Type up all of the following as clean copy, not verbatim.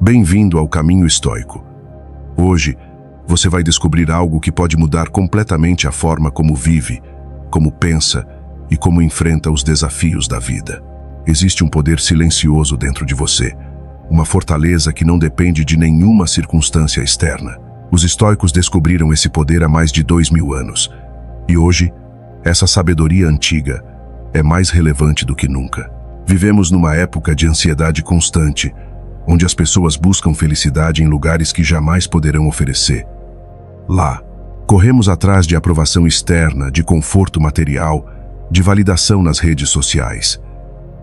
Bem-vindo ao Caminho Estoico. Hoje, você vai descobrir algo que pode mudar completamente a forma como vive, como pensa e como enfrenta os desafios da vida. Existe um poder silencioso dentro de você, uma fortaleza que não depende de nenhuma circunstância externa. Os estoicos descobriram esse poder há mais de 2000 anos. E hoje, essa sabedoria antiga é mais relevante do que nunca. Vivemos numa época de ansiedade constante, onde as pessoas buscam felicidade em lugares que jamais poderão oferecer. Lá, corremos atrás de aprovação externa, de conforto material, de validação nas redes sociais.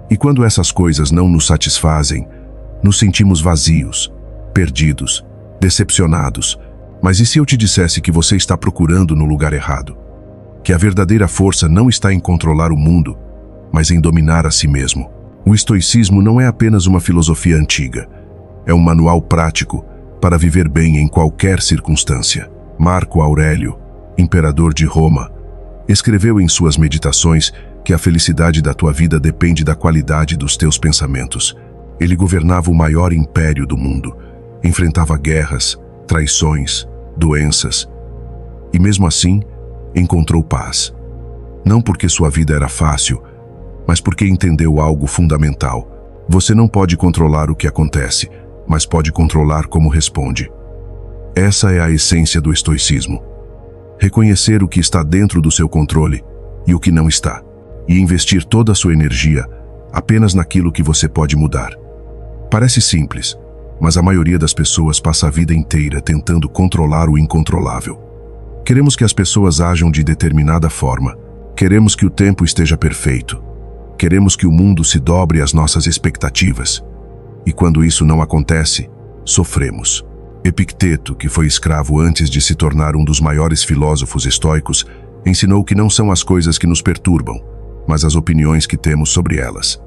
E quando essas coisas não nos satisfazem, nos sentimos vazios, perdidos, decepcionados. Mas e se eu te dissesse que você está procurando no lugar errado? Que a verdadeira força não está em controlar o mundo, mas em dominar a si mesmo. O estoicismo não é apenas uma filosofia antiga, é um manual prático para viver bem em qualquer circunstância. Marco Aurélio, imperador de Roma, escreveu em suas meditações que a felicidade da tua vida depende da qualidade dos teus pensamentos. Ele governava o maior império do mundo, enfrentava guerras, traições, doenças, e mesmo assim encontrou paz. Não porque sua vida era fácil, mas porque entendeu algo fundamental. Você não pode controlar o que acontece, mas pode controlar como responde. Essa é a essência do estoicismo. Reconhecer o que está dentro do seu controle e o que não está, e investir toda a sua energia apenas naquilo que você pode mudar. Parece simples, mas a maioria das pessoas passa a vida inteira tentando controlar o incontrolável. Queremos que as pessoas ajam de determinada forma. Queremos que o tempo esteja perfeito. Queremos que o mundo se dobre às nossas expectativas. E quando isso não acontece, sofremos. Epicteto, que foi escravo antes de se tornar um dos maiores filósofos estoicos, ensinou que não são as coisas que nos perturbam, mas as opiniões que temos sobre elas.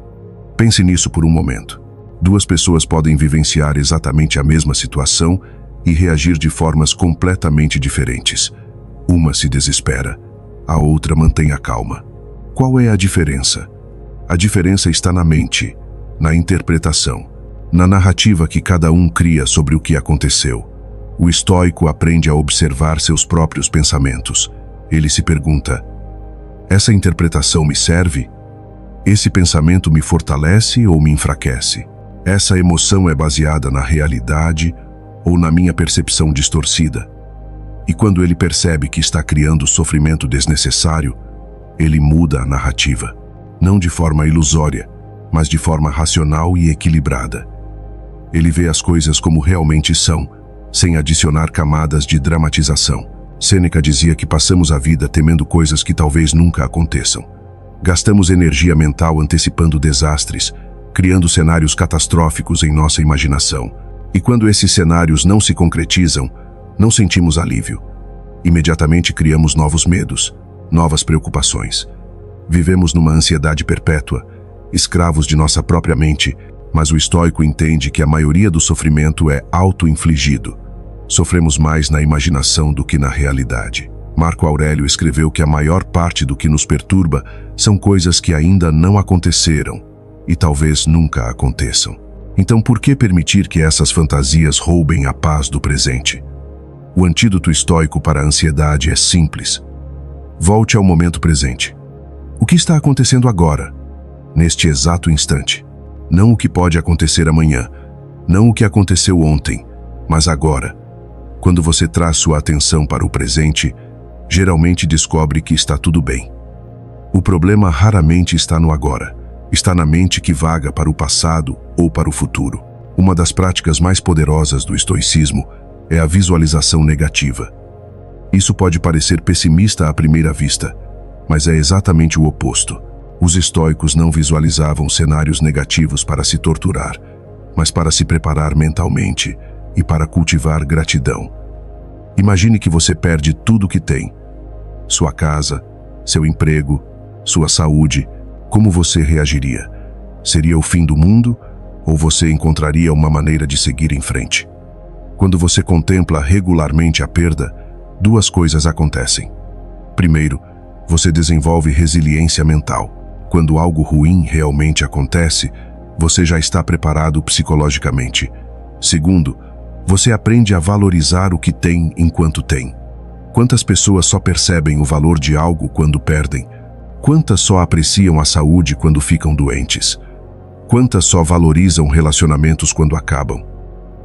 Pense nisso por um momento. Duas pessoas podem vivenciar exatamente a mesma situação e reagir de formas completamente diferentes. Uma se desespera, a outra mantém a calma. Qual é a diferença? A diferença está na mente, na interpretação, na narrativa que cada um cria sobre o que aconteceu. O estoico aprende a observar seus próprios pensamentos. Ele se pergunta: essa interpretação me serve? Esse pensamento me fortalece ou me enfraquece? Essa emoção é baseada na realidade ou na minha percepção distorcida? E quando ele percebe que está criando sofrimento desnecessário, ele muda a narrativa. Não de forma ilusória, mas de forma racional e equilibrada. Ele vê as coisas como realmente são, sem adicionar camadas de dramatização. Sêneca dizia que passamos a vida temendo coisas que talvez nunca aconteçam. Gastamos energia mental antecipando desastres, criando cenários catastróficos em nossa imaginação. E quando esses cenários não se concretizam, não sentimos alívio. Imediatamente criamos novos medos, novas preocupações. Vivemos numa ansiedade perpétua, escravos de nossa própria mente, mas o estoico entende que a maioria do sofrimento é auto-infligido. Sofremos mais na imaginação do que na realidade. Marco Aurélio escreveu que a maior parte do que nos perturba são coisas que ainda não aconteceram e talvez nunca aconteçam. Então, por que permitir que essas fantasias roubem a paz do presente? O antídoto estoico para a ansiedade é simples. Volte ao momento presente. O que está acontecendo agora, neste exato instante? Não o que pode acontecer amanhã, não o que aconteceu ontem, mas agora. Quando você traz sua atenção para o presente, geralmente descobre que está tudo bem. O problema raramente está no agora. Está na mente que vaga para o passado ou para o futuro. Uma das práticas mais poderosas do estoicismo é a visualização negativa. Isso pode parecer pessimista à primeira vista, mas é exatamente o oposto. Os estoicos não visualizavam cenários negativos para se torturar, mas para se preparar mentalmente e para cultivar gratidão. Imagine que você perde tudo o que tem: sua casa, seu emprego, sua saúde. Como você reagiria? Seria o fim do mundo ou você encontraria uma maneira de seguir em frente? Quando você contempla regularmente a perda, duas coisas acontecem. Primeiro, você desenvolve resiliência mental. Quando algo ruim realmente acontece, você já está preparado psicologicamente. Segundo, você aprende a valorizar o que tem enquanto tem. Quantas pessoas só percebem o valor de algo quando perdem? Quantas só apreciam a saúde quando ficam doentes? Quantas só valorizam relacionamentos quando acabam?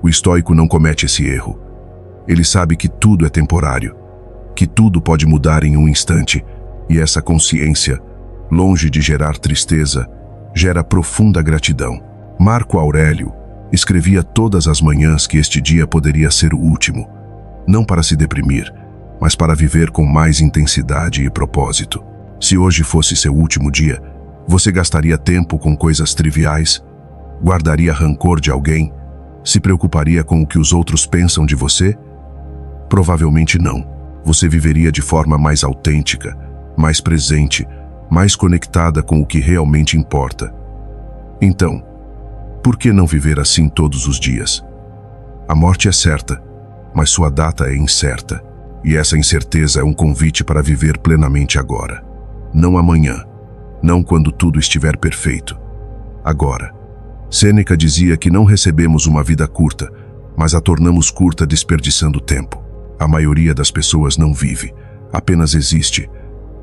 O estoico não comete esse erro. Ele sabe que tudo é temporário, que tudo pode mudar em um instante, e essa consciência, longe de gerar tristeza, gera profunda gratidão. Marco Aurélio escrevia todas as manhãs que este dia poderia ser o último, não para se deprimir, mas para viver com mais intensidade e propósito. Se hoje fosse seu último dia, você gastaria tempo com coisas triviais? Guardaria rancor de alguém? Se preocuparia com o que os outros pensam de você? Provavelmente não. Você viveria de forma mais autêntica, mais presente, mais conectada com o que realmente importa. Então, por que não viver assim todos os dias? A morte é certa, mas sua data é incerta. E essa incerteza é um convite para viver plenamente agora. Não amanhã, não quando tudo estiver perfeito. Agora. Sêneca dizia que não recebemos uma vida curta, mas a tornamos curta desperdiçando tempo. A maioria das pessoas não vive, apenas existe.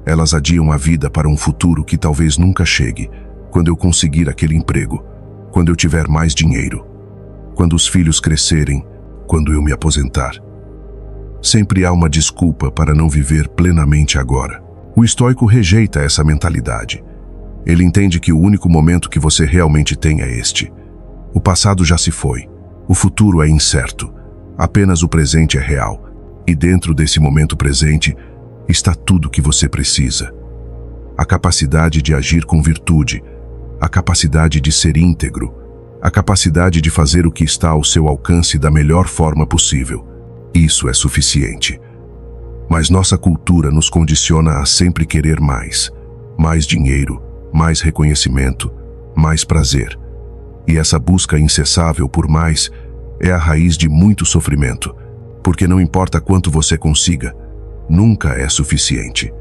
Elas adiam a vida para um futuro que talvez nunca chegue, quando eu conseguir aquele emprego, quando eu tiver mais dinheiro, quando os filhos crescerem, quando eu me aposentar. Sempre há uma desculpa para não viver plenamente agora. O estoico rejeita essa mentalidade. Ele entende que o único momento que você realmente tem é este. O passado já se foi. O futuro é incerto. Apenas o presente é real. E dentro desse momento presente está tudo que você precisa. A capacidade de agir com virtude, a capacidade de ser íntegro, a capacidade de fazer o que está ao seu alcance da melhor forma possível. Isso é suficiente. Mas nossa cultura nos condiciona a sempre querer mais. Mais dinheiro, mais reconhecimento, mais prazer. E essa busca incessável por mais é a raiz de muito sofrimento, porque não importa quanto você consiga, nunca é suficiente.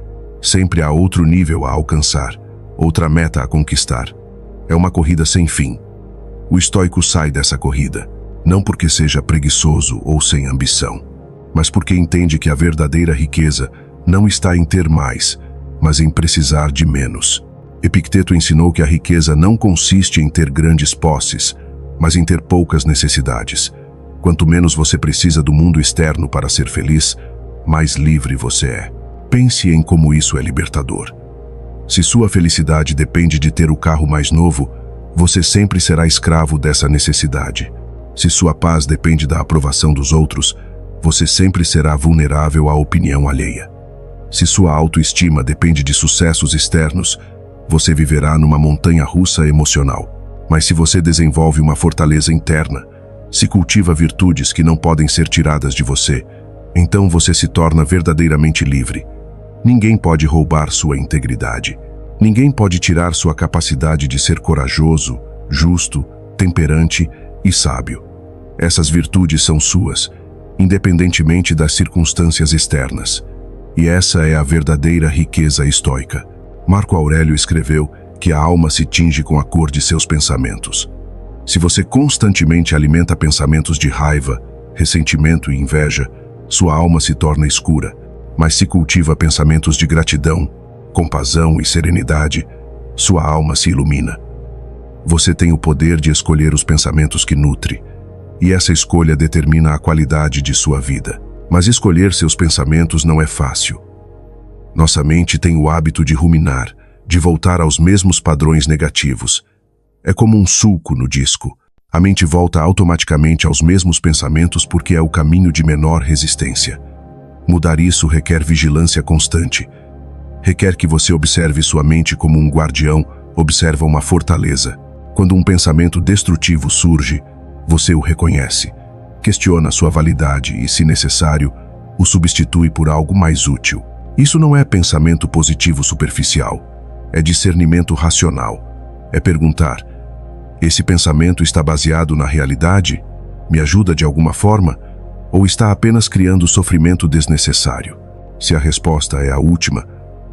Sempre há outro nível a alcançar, outra meta a conquistar. É uma corrida sem fim. O estoico sai dessa corrida, não porque seja preguiçoso ou sem ambição, mas porque entende que a verdadeira riqueza não está em ter mais, mas em precisar de menos. Epicteto ensinou que a riqueza não consiste em ter grandes posses, mas em ter poucas necessidades. Quanto menos você precisa do mundo externo para ser feliz, mais livre você é. Pense em como isso é libertador. Se sua felicidade depende de ter o carro mais novo, você sempre será escravo dessa necessidade. Se sua paz depende da aprovação dos outros, você sempre será vulnerável à opinião alheia. Se sua autoestima depende de sucessos externos, você viverá numa montanha-russa emocional. Mas se você desenvolve uma fortaleza interna, se cultiva virtudes que não podem ser tiradas de você, então você se torna verdadeiramente livre. Ninguém pode roubar sua integridade. Ninguém pode tirar sua capacidade de ser corajoso, justo, temperante e sábio. Essas virtudes são suas, independentemente das circunstâncias externas. E essa é a verdadeira riqueza estoica. Marco Aurélio escreveu que a alma se tinge com a cor de seus pensamentos. Se você constantemente alimenta pensamentos de raiva, ressentimento e inveja, sua alma se torna escura. Mas se cultiva pensamentos de gratidão, compaixão e serenidade, sua alma se ilumina. Você tem o poder de escolher os pensamentos que nutre, e essa escolha determina a qualidade de sua vida. Mas escolher seus pensamentos não é fácil. Nossa mente tem o hábito de ruminar, de voltar aos mesmos padrões negativos. É como um sulco no disco. A mente volta automaticamente aos mesmos pensamentos porque é o caminho de menor resistência. Mudar isso requer vigilância constante. Requer que você observe sua mente como um guardião observa uma fortaleza. Quando um pensamento destrutivo surge, você o reconhece, questiona sua validade e, se necessário, o substitui por algo mais útil. Isso não é pensamento positivo superficial, é discernimento racional. É perguntar: esse pensamento está baseado na realidade? Me ajuda de alguma forma? Ou está apenas criando sofrimento desnecessário? Se a resposta é a última,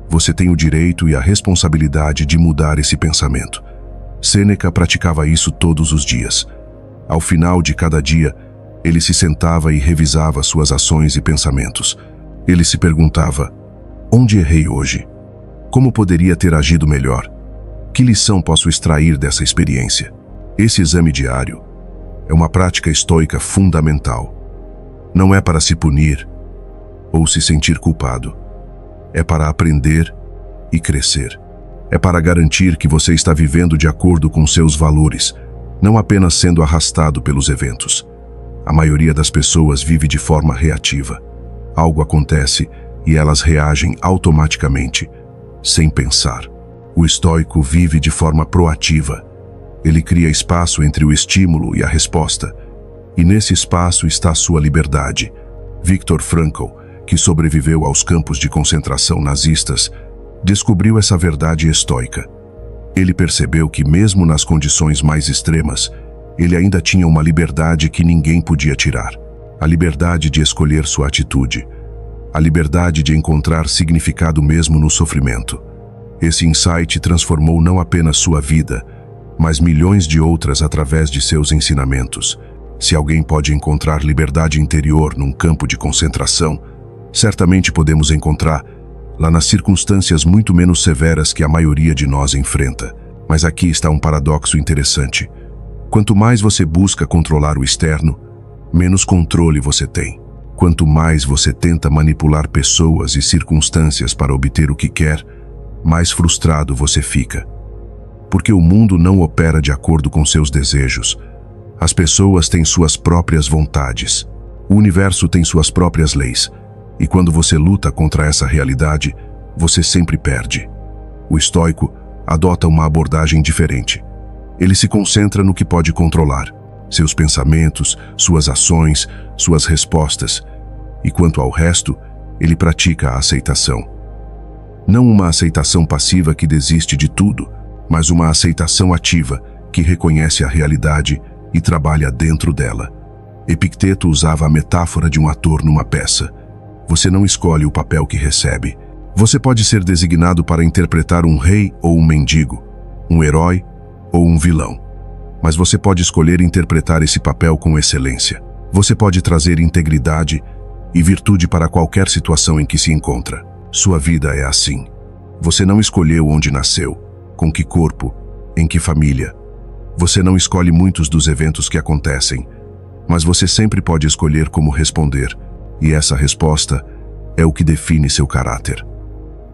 você tem o direito e a responsabilidade de mudar esse pensamento. Sêneca praticava isso todos os dias. Ao final de cada dia, ele se sentava e revisava suas ações e pensamentos. Ele se perguntava: onde errei hoje? Como poderia ter agido melhor? Que lição posso extrair dessa experiência? Esse exame diário é uma prática estoica fundamental. Não é para se punir ou se sentir culpado. É para aprender e crescer. É para garantir que você está vivendo de acordo com seus valores, não apenas sendo arrastado pelos eventos. A maioria das pessoas vive de forma reativa. Algo acontece e elas reagem automaticamente, sem pensar. O estoico vive de forma proativa. Ele cria espaço entre o estímulo e a resposta. E nesse espaço está a sua liberdade. Viktor Frankl, que sobreviveu aos campos de concentração nazistas, descobriu essa verdade estoica. Ele percebeu que mesmo nas condições mais extremas, ele ainda tinha uma liberdade que ninguém podia tirar. A liberdade de escolher sua atitude. A liberdade de encontrar significado mesmo no sofrimento. Esse insight transformou não apenas sua vida, mas milhões de outras através de seus ensinamentos. Se alguém pode encontrar liberdade interior num campo de concentração, certamente podemos encontrar lá nas circunstâncias muito menos severas que a maioria de nós enfrenta. Mas aqui está um paradoxo interessante. Quanto mais você busca controlar o externo, menos controle você tem. Quanto mais você tenta manipular pessoas e circunstâncias para obter o que quer, mais frustrado você fica. Porque o mundo não opera de acordo com seus desejos. As pessoas têm suas próprias vontades. O universo tem suas próprias leis. E quando você luta contra essa realidade, você sempre perde. O estoico adota uma abordagem diferente. Ele se concentra no que pode controlar: seus pensamentos, suas ações, suas respostas. E quanto ao resto, ele pratica a aceitação. Não uma aceitação passiva que desiste de tudo, mas uma aceitação ativa que reconhece a realidade e trabalha dentro dela. Epicteto usava a metáfora de um ator numa peça. Você não escolhe o papel que recebe. Você pode ser designado para interpretar um rei ou um mendigo, um herói ou um vilão. Mas você pode escolher interpretar esse papel com excelência. Você pode trazer integridade e virtude para qualquer situação em que se encontra. Sua vida é assim. Você não escolheu onde nasceu, com que corpo, em que família. Você não escolhe muitos dos eventos que acontecem, mas você sempre pode escolher como responder. E essa resposta é o que define seu caráter.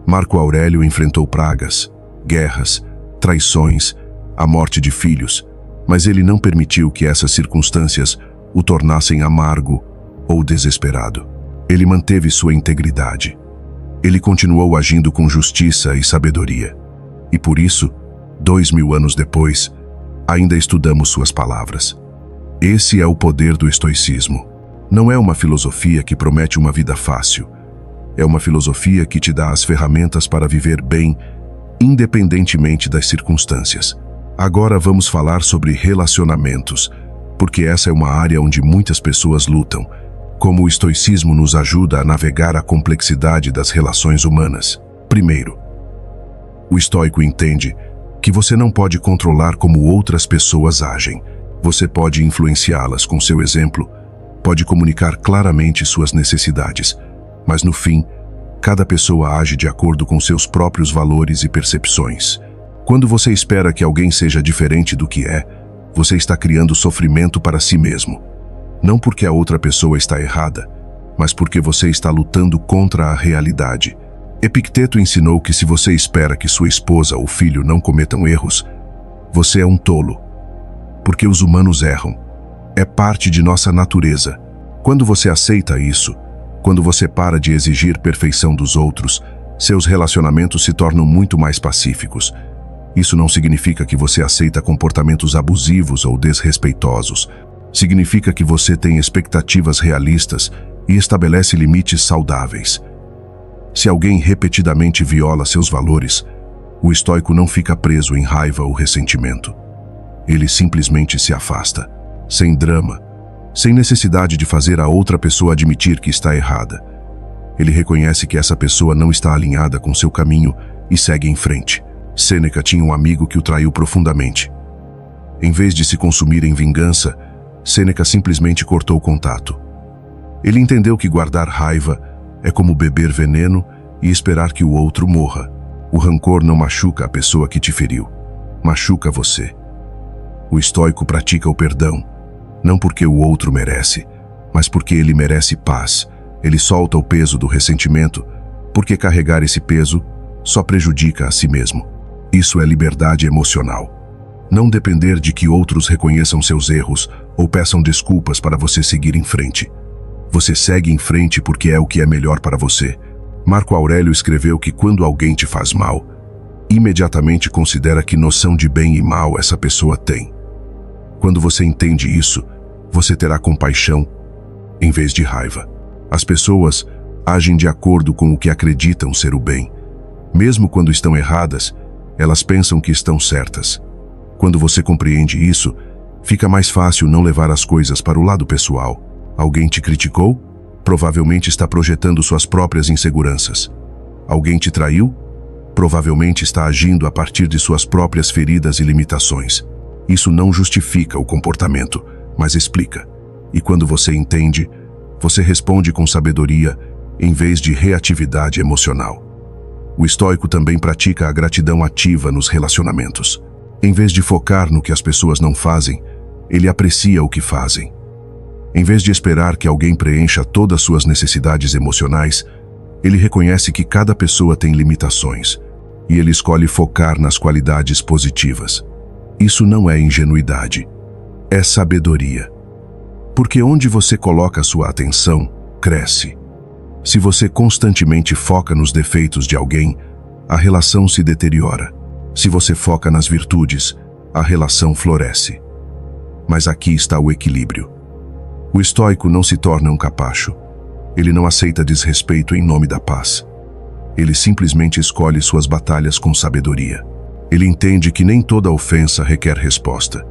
Marco Aurélio enfrentou pragas, guerras, traições, a morte de filhos, mas ele não permitiu que essas circunstâncias o tornassem amargo ou desesperado. Ele manteve sua integridade. Ele continuou agindo com justiça e sabedoria. E por isso, 2000 anos depois, ainda estudamos suas palavras. Esse é o poder do estoicismo. Não é uma filosofia que promete uma vida fácil. É uma filosofia que te dá as ferramentas para viver bem, independentemente das circunstâncias. Agora vamos falar sobre relacionamentos, porque essa é uma área onde muitas pessoas lutam. Como o estoicismo nos ajuda a navegar a complexidade das relações humanas. Primeiro, o estoico entende que você não pode controlar como outras pessoas agem. Você pode influenciá-las com seu exemplo, pode comunicar claramente suas necessidades, mas no fim, cada pessoa age de acordo com seus próprios valores e percepções. Quando você espera que alguém seja diferente do que é, você está criando sofrimento para si mesmo. Não porque a outra pessoa está errada, mas porque você está lutando contra a realidade. Epicteto ensinou que se você espera que sua esposa ou filho não cometam erros, você é um tolo. Porque os humanos erram. É parte de nossa natureza. Quando você aceita isso, quando você para de exigir perfeição dos outros, seus relacionamentos se tornam muito mais pacíficos. Isso não significa que você aceita comportamentos abusivos ou desrespeitosos. Significa que você tem expectativas realistas e estabelece limites saudáveis. Se alguém repetidamente viola seus valores, o estoico não fica preso em raiva ou ressentimento. Ele simplesmente se afasta, sem drama, sem necessidade de fazer a outra pessoa admitir que está errada. Ele reconhece que essa pessoa não está alinhada com seu caminho e segue em frente. Sêneca tinha um amigo que o traiu profundamente. Em vez de se consumir em vingança, Sêneca simplesmente cortou o contato. Ele entendeu que guardar raiva é como beber veneno e esperar que o outro morra. O rancor não machuca a pessoa que te feriu, machuca você. O estoico pratica o perdão, não porque o outro merece, mas porque ele merece paz. Ele solta o peso do ressentimento, porque carregar esse peso só prejudica a si mesmo. Isso é liberdade emocional. Não depender de que outros reconheçam seus erros ou peçam desculpas para você seguir em frente. Você segue em frente porque é o que é melhor para você. Marco Aurélio escreveu que quando alguém te faz mal, imediatamente considera que noção de bem e mal essa pessoa tem. Quando você entende isso, você terá compaixão em vez de raiva. As pessoas agem de acordo com o que acreditam ser o bem. Mesmo quando estão erradas, elas pensam que estão certas. Quando você compreende isso, fica mais fácil não levar as coisas para o lado pessoal. Alguém te criticou? Provavelmente está projetando suas próprias inseguranças. Alguém te traiu? Provavelmente está agindo a partir de suas próprias feridas e limitações. Isso não justifica o comportamento, mas explica. E quando você entende, você responde com sabedoria em vez de reatividade emocional. O estoico também pratica a gratidão ativa nos relacionamentos. Em vez de focar no que as pessoas não fazem, ele aprecia o que fazem. Em vez de esperar que alguém preencha todas suas necessidades emocionais, ele reconhece que cada pessoa tem limitações e ele escolhe focar nas qualidades positivas. Isso não é ingenuidade, é sabedoria. Porque onde você coloca sua atenção, cresce. Se você constantemente foca nos defeitos de alguém, a relação se deteriora. Se você foca nas virtudes, a relação floresce. Mas aqui está o equilíbrio. O estoico não se torna um capacho. Ele não aceita desrespeito em nome da paz. Ele simplesmente escolhe suas batalhas com sabedoria. Ele entende que nem toda ofensa requer resposta.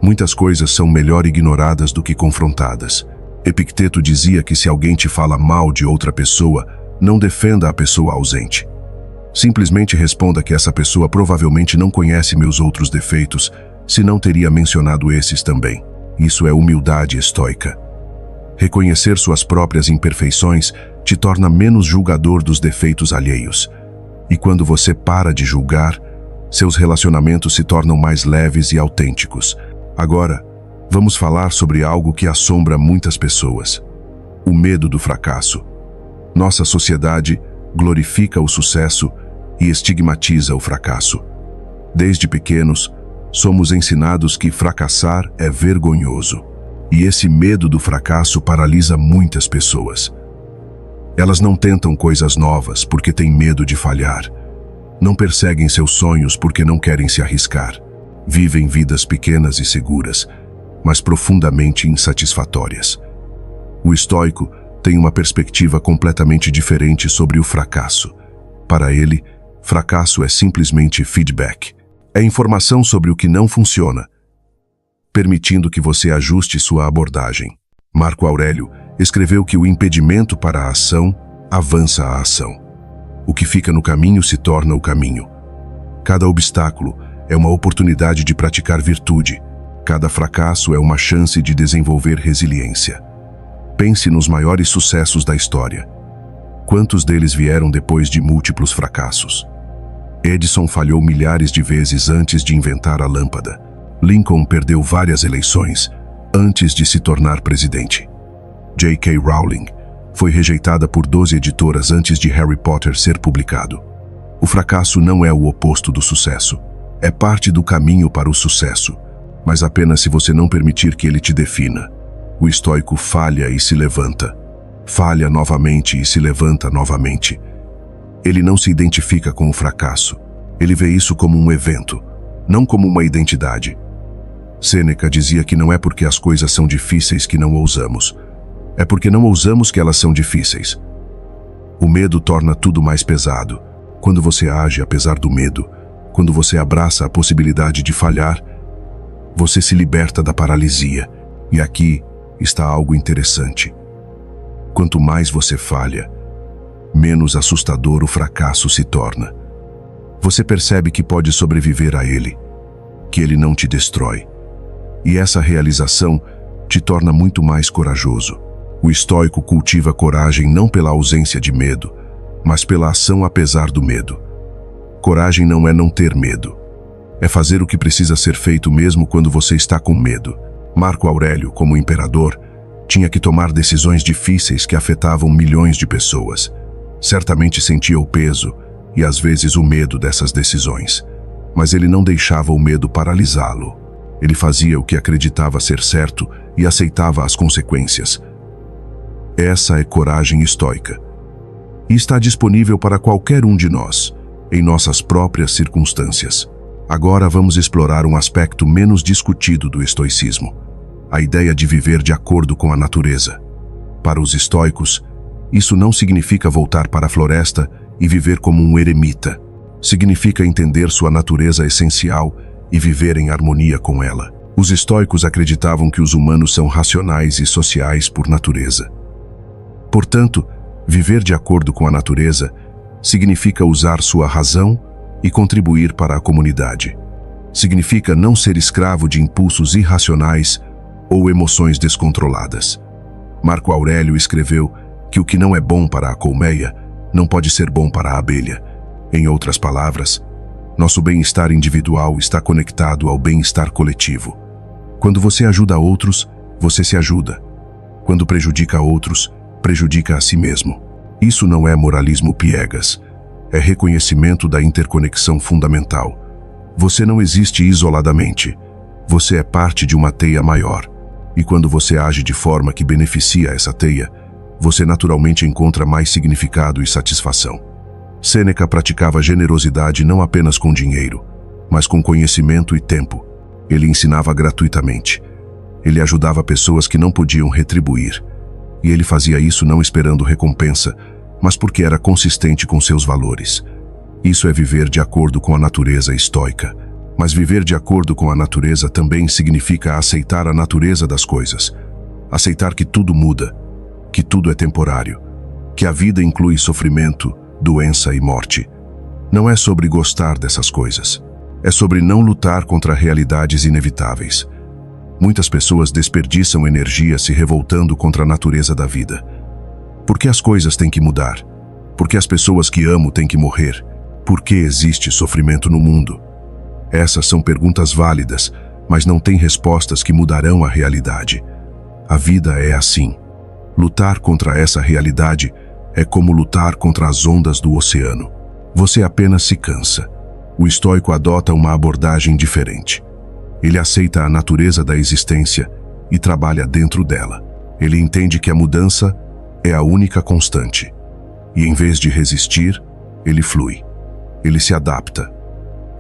Muitas coisas são melhor ignoradas do que confrontadas. Epicteto dizia que se alguém te fala mal de outra pessoa, não defenda a pessoa ausente. Simplesmente responda que essa pessoa provavelmente não conhece meus outros defeitos, senão teria mencionado esses também. Isso é humildade estoica. Reconhecer suas próprias imperfeições te torna menos julgador dos defeitos alheios. E quando você para de julgar, seus relacionamentos se tornam mais leves e autênticos. Agora, vamos falar sobre algo que assombra muitas pessoas: o medo do fracasso. Nossa sociedade glorifica o sucesso e estigmatiza o fracasso. Desde pequenos, somos ensinados que fracassar é vergonhoso. E esse medo do fracasso paralisa muitas pessoas. Elas não tentam coisas novas porque têm medo de falhar. Não perseguem seus sonhos porque não querem se arriscar. Vivem vidas pequenas e seguras, mas profundamente insatisfatórias. O estoico tem uma perspectiva completamente diferente sobre o fracasso. Para ele, fracasso é simplesmente feedback. É informação sobre o que não funciona, permitindo que você ajuste sua abordagem. Marco Aurélio escreveu que o impedimento para a ação avança a ação. O que fica no caminho se torna o caminho. Cada obstáculo é uma oportunidade de praticar virtude. Cada fracasso é uma chance de desenvolver resiliência. Pense nos maiores sucessos da história. Quantos deles vieram depois de múltiplos fracassos? Edison falhou milhares de vezes antes de inventar a lâmpada. Lincoln perdeu várias eleições antes de se tornar presidente. J.K. Rowling foi rejeitada por 12 editoras antes de Harry Potter ser publicado. O fracasso não é o oposto do sucesso. É parte do caminho para o sucesso, mas apenas se você não permitir que ele te defina. O estoico falha e se levanta. Falha novamente e se levanta novamente. Ele não se identifica com o fracasso. Ele vê isso como um evento, não como uma identidade. Sêneca dizia que não é porque as coisas são difíceis que não ousamos. É porque não ousamos que elas são difíceis. O medo torna tudo mais pesado. Quando você age apesar do medo, quando você abraça a possibilidade de falhar, você se liberta da paralisia. E aqui está algo interessante. Quanto mais você falha, menos assustador o fracasso se torna. Você percebe que pode sobreviver a ele, que ele não te destrói. E essa realização te torna muito mais corajoso. O estoico cultiva coragem não pela ausência de medo, mas pela ação apesar do medo. Coragem não é não ter medo. É fazer o que precisa ser feito mesmo quando você está com medo. Marco Aurélio, como imperador, tinha que tomar decisões difíceis que afetavam milhões de pessoas. Certamente sentia o peso e às vezes o medo dessas decisões. Mas ele não deixava o medo paralisá-lo. Ele fazia o que acreditava ser certo e aceitava as consequências. Essa é coragem estoica. E está disponível para qualquer um de nós, em nossas próprias circunstâncias. Agora vamos explorar um aspecto menos discutido do estoicismo: a ideia de viver de acordo com a natureza. Para os estoicos, isso não significa voltar para a floresta e viver como um eremita. Significa entender sua natureza essencial e viver em harmonia com ela. Os estoicos acreditavam que os humanos são racionais e sociais por natureza. Portanto, viver de acordo com a natureza significa usar sua razão e contribuir para a comunidade. Significa não ser escravo de impulsos irracionais ou emoções descontroladas. Marco Aurélio escreveu que o que não é bom para a colmeia não pode ser bom para a abelha. Em outras palavras, nosso bem-estar individual está conectado ao bem-estar coletivo. Quando você ajuda outros, você se ajuda. Quando prejudica outros, prejudica a si mesmo. Isso não é moralismo piegas. É reconhecimento da interconexão fundamental. Você não existe isoladamente. Você é parte de uma teia maior. E quando você age de forma que beneficia essa teia, você naturalmente encontra mais significado e satisfação. Sêneca praticava generosidade não apenas com dinheiro, mas com conhecimento e tempo. Ele ensinava gratuitamente. Ele ajudava pessoas que não podiam retribuir. E ele fazia isso não esperando recompensa, mas porque era consistente com seus valores. Isso é viver de acordo com a natureza estoica. Mas viver de acordo com a natureza também significa aceitar a natureza das coisas. Aceitar que tudo muda, que tudo é temporário, que a vida inclui sofrimento, doença e morte. Não é sobre gostar dessas coisas. É sobre não lutar contra realidades inevitáveis. Muitas pessoas desperdiçam energia se revoltando contra a natureza da vida. Por que as coisas têm que mudar? Por que as pessoas que amo têm que morrer? Por que existe sofrimento no mundo? Essas são perguntas válidas, mas não têm respostas que mudarão a realidade. A vida é assim. Lutar contra essa realidade é como lutar contra as ondas do oceano. Você apenas se cansa. O estoico adota uma abordagem diferente. Ele aceita a natureza da existência e trabalha dentro dela. Ele entende que a mudança é a única constante. E em vez de resistir, ele flui. Ele se adapta.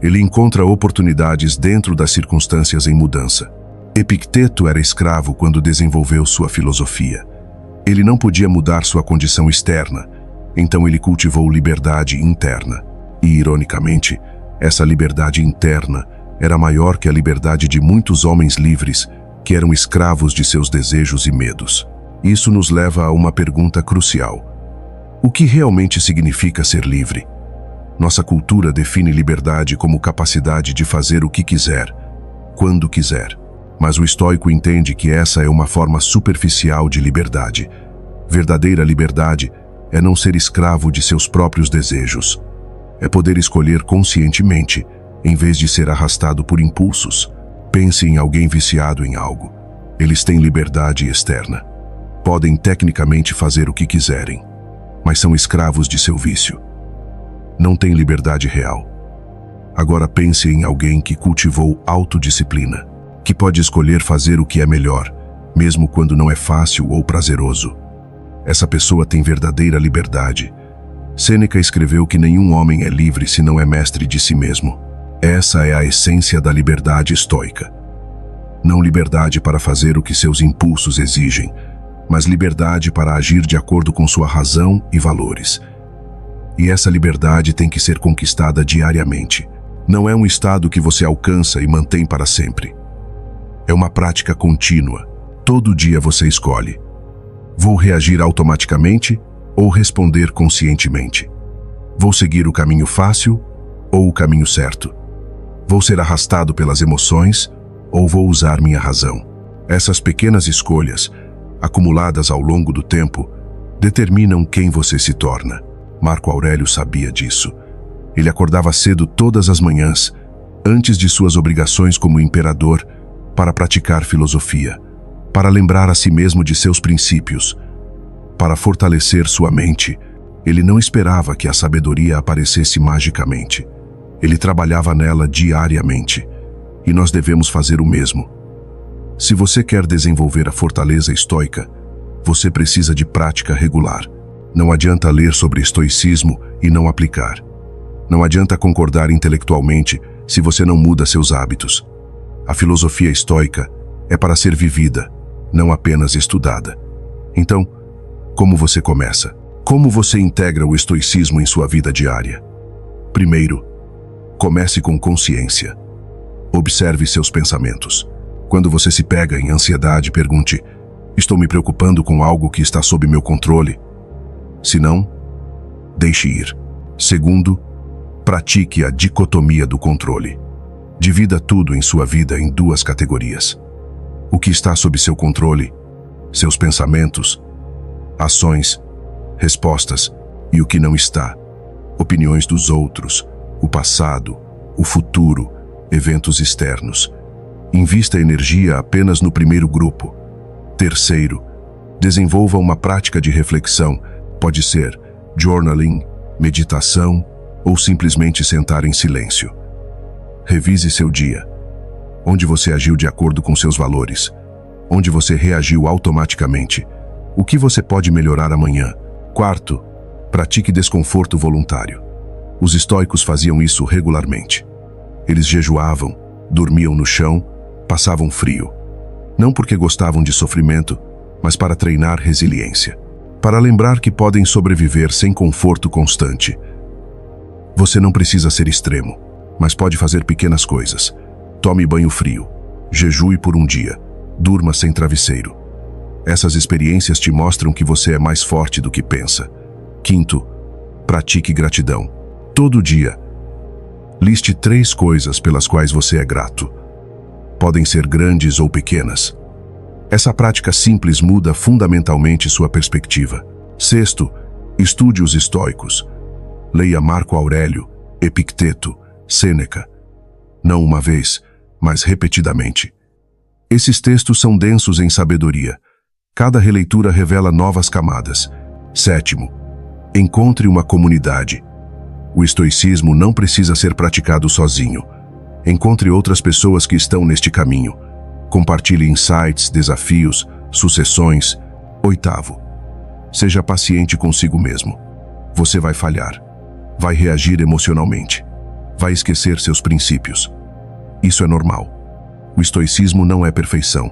Ele encontra oportunidades dentro das circunstâncias em mudança. Epicteto era escravo quando desenvolveu sua filosofia. Ele não podia mudar sua condição externa, então ele cultivou liberdade interna. E, ironicamente, essa liberdade interna era maior que a liberdade de muitos homens livres que eram escravos de seus desejos e medos. Isso nos leva a uma pergunta crucial: o que realmente significa ser livre? Nossa cultura define liberdade como capacidade de fazer o que quiser, quando quiser. Mas o estoico entende que essa é uma forma superficial de liberdade. Verdadeira liberdade é não ser escravo de seus próprios desejos. É poder escolher conscientemente, em vez de ser arrastado por impulsos. Pense em alguém viciado em algo. Eles têm liberdade externa. Podem tecnicamente fazer o que quiserem, mas são escravos de seu vício. Não têm liberdade real. Agora pense em alguém que cultivou autodisciplina, que pode escolher fazer o que é melhor, mesmo quando não é fácil ou prazeroso. Essa pessoa tem verdadeira liberdade. Sêneca escreveu que nenhum homem é livre se não é mestre de si mesmo. Essa é a essência da liberdade estoica. Não liberdade para fazer o que seus impulsos exigem, mas liberdade para agir de acordo com sua razão e valores. E essa liberdade tem que ser conquistada diariamente. Não é um estado que você alcança e mantém para sempre. É uma prática contínua. Todo dia você escolhe: vou reagir automaticamente ou responder conscientemente? Vou seguir o caminho fácil ou o caminho certo? Vou ser arrastado pelas emoções ou vou usar minha razão? Essas pequenas escolhas, acumuladas ao longo do tempo, determinam quem você se torna. Marco Aurélio sabia disso. Ele acordava cedo todas as manhãs, antes de suas obrigações como imperador, para praticar filosofia, para lembrar a si mesmo de seus princípios, para fortalecer sua mente. Ele não esperava que a sabedoria aparecesse magicamente. Ele trabalhava nela diariamente, e nós devemos fazer o mesmo. Se você quer desenvolver a fortaleza estoica, você precisa de prática regular. Não adianta ler sobre estoicismo e não aplicar. Não adianta concordar intelectualmente se você não muda seus hábitos. A filosofia estoica é para ser vivida, não apenas estudada. Então, como você começa? Como você integra o estoicismo em sua vida diária? Primeiro, comece com consciência. Observe seus pensamentos. Quando você se pega em ansiedade, pergunte: estou me preocupando com algo que está sob meu controle? Se não, deixe ir. Segundo, pratique a dicotomia do controle. Divida tudo em sua vida em duas categorias: o que está sob seu controle, seus pensamentos, ações, respostas, e o que não está, opiniões dos outros, o passado, o futuro, eventos externos. Invista energia apenas no primeiro grupo. Terceiro, desenvolva uma prática de reflexão. Pode ser journaling, meditação ou simplesmente sentar em silêncio. Revise seu dia. Onde você agiu de acordo com seus valores? Onde você reagiu automaticamente? O que você pode melhorar amanhã? Quarto, pratique desconforto voluntário. Os estoicos faziam isso regularmente. Eles jejuavam, dormiam no chão, passavam frio. Não porque gostavam de sofrimento, mas para treinar resiliência. Para lembrar que podem sobreviver sem conforto constante. Você não precisa ser extremo, mas pode fazer pequenas coisas. Tome banho frio, jejue por um dia, durma sem travesseiro. Essas experiências te mostram que você é mais forte do que pensa. Quinto, pratique gratidão. Todo dia, liste 3 coisas pelas quais você é grato. Podem ser grandes ou pequenas. Essa prática simples muda fundamentalmente sua perspectiva. Sexto, estude os estoicos. Leia Marco Aurélio, Epicteto, Sêneca. Não uma vez, mas repetidamente. Esses textos são densos em sabedoria. Cada releitura revela novas camadas. Sétimo, encontre uma comunidade. O estoicismo não precisa ser praticado sozinho. Encontre outras pessoas que estão neste caminho. Compartilhe insights, desafios, sucessões. Oitavo, seja paciente consigo mesmo. Você vai falhar. Vai reagir emocionalmente. Vai esquecer seus princípios. Isso é normal. O estoicismo não é perfeição.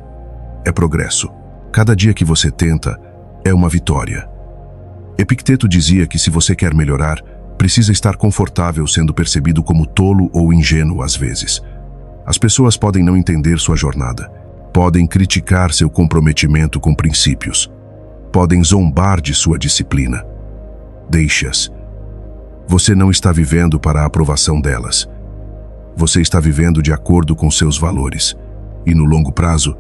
É progresso. Cada dia que você tenta é uma vitória. Epicteto dizia que se você quer melhorar, precisa estar confortável sendo percebido como tolo ou ingênuo às vezes. As pessoas podem não entender sua jornada. Podem criticar seu comprometimento com princípios. Podem zombar de sua disciplina. Deixe-as. Você não está vivendo para a aprovação delas. Você está vivendo de acordo com seus valores. E no longo prazo,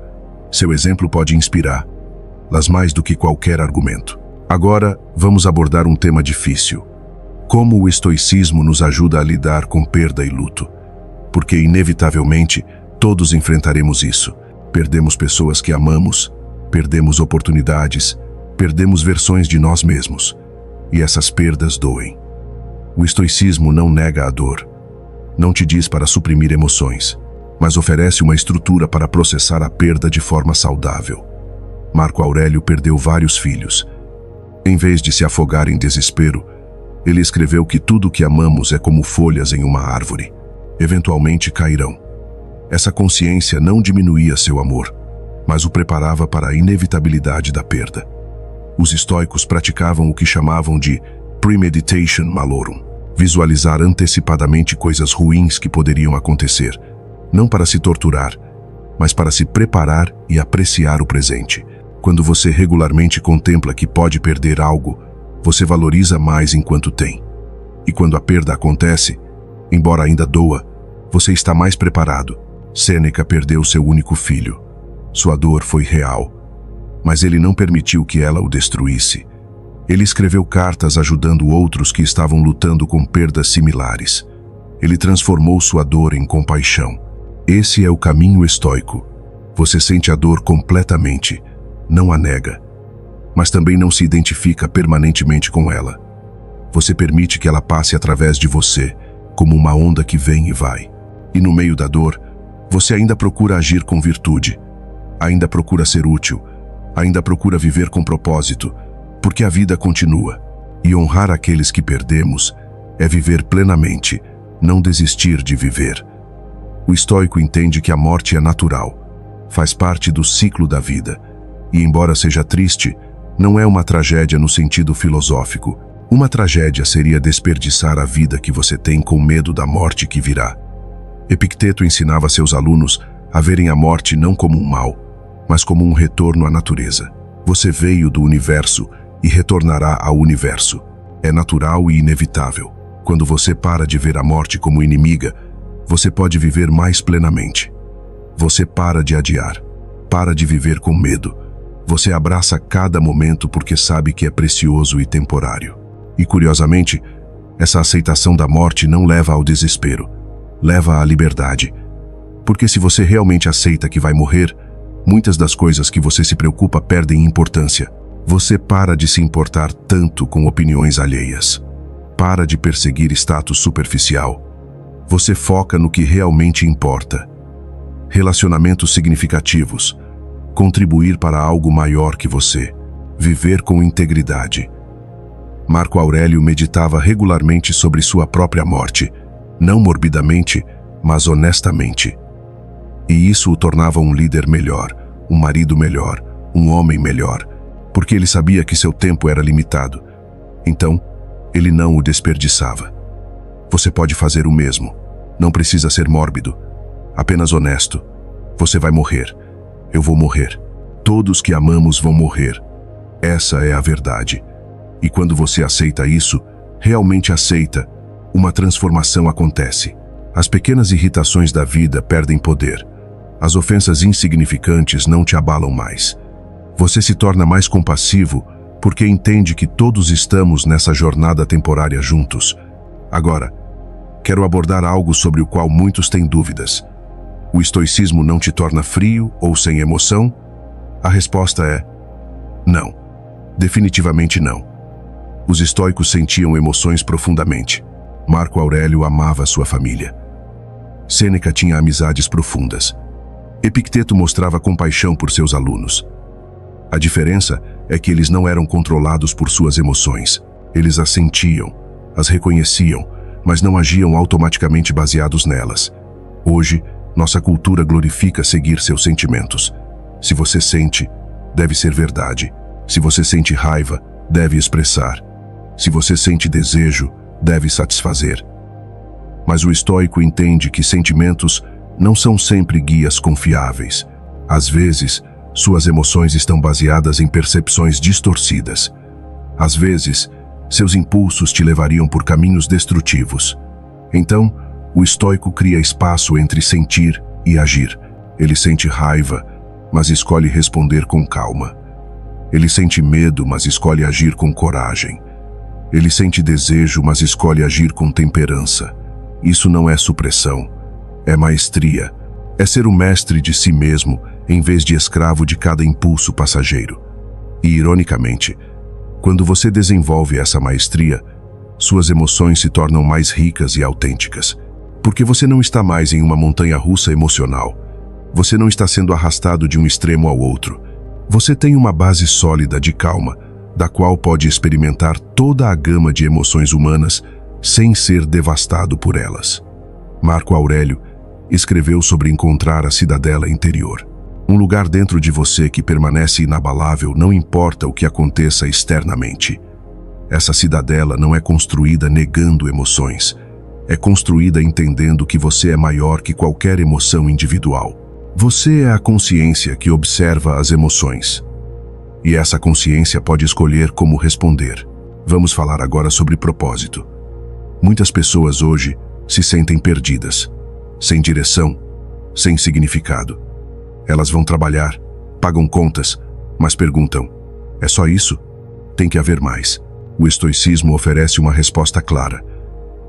seu exemplo pode inspirá-las mais do que qualquer argumento. Agora, vamos abordar um tema difícil. Como o estoicismo nos ajuda a lidar com perda e luto? Porque, inevitavelmente, todos enfrentaremos isso. Perdemos pessoas que amamos, perdemos oportunidades, perdemos versões de nós mesmos. E essas perdas doem. O estoicismo não nega a dor. Não te diz para suprimir emoções, mas oferece uma estrutura para processar a perda de forma saudável. Marco Aurélio perdeu vários filhos. Em vez de se afogar em desespero, ele escreveu que tudo o que amamos é como folhas em uma árvore. Eventualmente cairão. Essa consciência não diminuía seu amor, mas o preparava para a inevitabilidade da perda. Os estoicos praticavam o que chamavam de premeditation malorum, visualizar antecipadamente coisas ruins que poderiam acontecer, não para se torturar, mas para se preparar e apreciar o presente. Quando você regularmente contempla que pode perder algo, você valoriza mais enquanto tem. E quando a perda acontece, embora ainda doa, você está mais preparado. Sêneca perdeu seu único filho. Sua dor foi real, mas ele não permitiu que ela o destruísse. Ele escreveu cartas ajudando outros que estavam lutando com perdas similares. Ele transformou sua dor em compaixão. Esse é o caminho estoico. Você sente a dor completamente, não a nega, mas também não se identifica permanentemente com ela. Você permite que ela passe através de você, como uma onda que vem e vai. E no meio da dor, você ainda procura agir com virtude, ainda procura ser útil, ainda procura viver com propósito, porque a vida continua. E honrar aqueles que perdemos é viver plenamente, não desistir de viver. O estoico entende que a morte é natural, faz parte do ciclo da vida, e embora seja triste, não é uma tragédia no sentido filosófico. Uma tragédia seria desperdiçar a vida que você tem com medo da morte que virá. Epicteto ensinava seus alunos a verem a morte não como um mal, mas como um retorno à natureza. Você veio do universo e retornará ao universo. É natural e inevitável. Quando você para de ver a morte como inimiga, você pode viver mais plenamente. Você para de adiar, para de viver com medo. Você abraça cada momento porque sabe que é precioso e temporário. E curiosamente, essa aceitação da morte não leva ao desespero, leva à liberdade. Porque se você realmente aceita que vai morrer, muitas das coisas que você se preocupa perdem importância. Você para de se importar tanto com opiniões alheias. Para de perseguir status superficial. Você foca no que realmente importa. Relacionamentos significativos. Contribuir para algo maior que você. Viver com integridade. Marco Aurélio meditava regularmente sobre sua própria morte, não morbidamente, mas honestamente. E isso o tornava um líder melhor, um marido melhor, um homem melhor, porque ele sabia que seu tempo era limitado. Então, ele não o desperdiçava. Você pode fazer o mesmo. Não precisa ser mórbido, apenas honesto. Você vai morrer. Eu vou morrer. Todos que amamos vão morrer. Essa é a verdade. E quando você aceita isso, realmente aceita, uma transformação acontece. As pequenas irritações da vida perdem poder. As ofensas insignificantes não te abalam mais. Você se torna mais compassivo porque entende que todos estamos nessa jornada temporária juntos. Agora, quero abordar algo sobre o qual muitos têm dúvidas. O estoicismo não te torna frio ou sem emoção? A resposta é não. Definitivamente não. Os estoicos sentiam emoções profundamente. Marco Aurélio amava sua família. Sêneca tinha amizades profundas. Epicteto mostrava compaixão por seus alunos. A diferença é que eles não eram controlados por suas emoções. Eles as sentiam, as reconheciam, mas não agiam automaticamente baseados nelas. Hoje, nossa cultura glorifica seguir seus sentimentos. Se você sente, deve ser verdade. Se você sente raiva, deve expressar. Se você sente desejo, deve satisfazer. Mas o estoico entende que sentimentos não são sempre guias confiáveis. Às vezes, suas emoções estão baseadas em percepções distorcidas. Às vezes, seus impulsos te levariam por caminhos destrutivos. Então, o estoico cria espaço entre sentir e agir. Ele sente raiva, mas escolhe responder com calma. Ele sente medo, mas escolhe agir com coragem. Ele sente desejo, mas escolhe agir com temperança. Isso não é supressão, é maestria. É ser o mestre de si mesmo, em vez de escravo de cada impulso passageiro. E, ironicamente, quando você desenvolve essa maestria, suas emoções se tornam mais ricas e autênticas. Porque você não está mais em uma montanha-russa emocional. Você não está sendo arrastado de um extremo ao outro. Você tem uma base sólida de calma, da qual pode experimentar toda a gama de emoções humanas sem ser devastado por elas. Marco Aurélio escreveu sobre encontrar a cidadela interior. Um lugar dentro de você que permanece inabalável não importa o que aconteça externamente. Essa cidadela não é construída negando emoções. É construída entendendo que você é maior que qualquer emoção individual. Você é a consciência que observa as emoções. E essa consciência pode escolher como responder. Vamos falar agora sobre propósito. Muitas pessoas hoje se sentem perdidas, sem direção, sem significado. Elas vão trabalhar, pagam contas, mas perguntam: é só isso? Tem que haver mais. O estoicismo oferece uma resposta clara.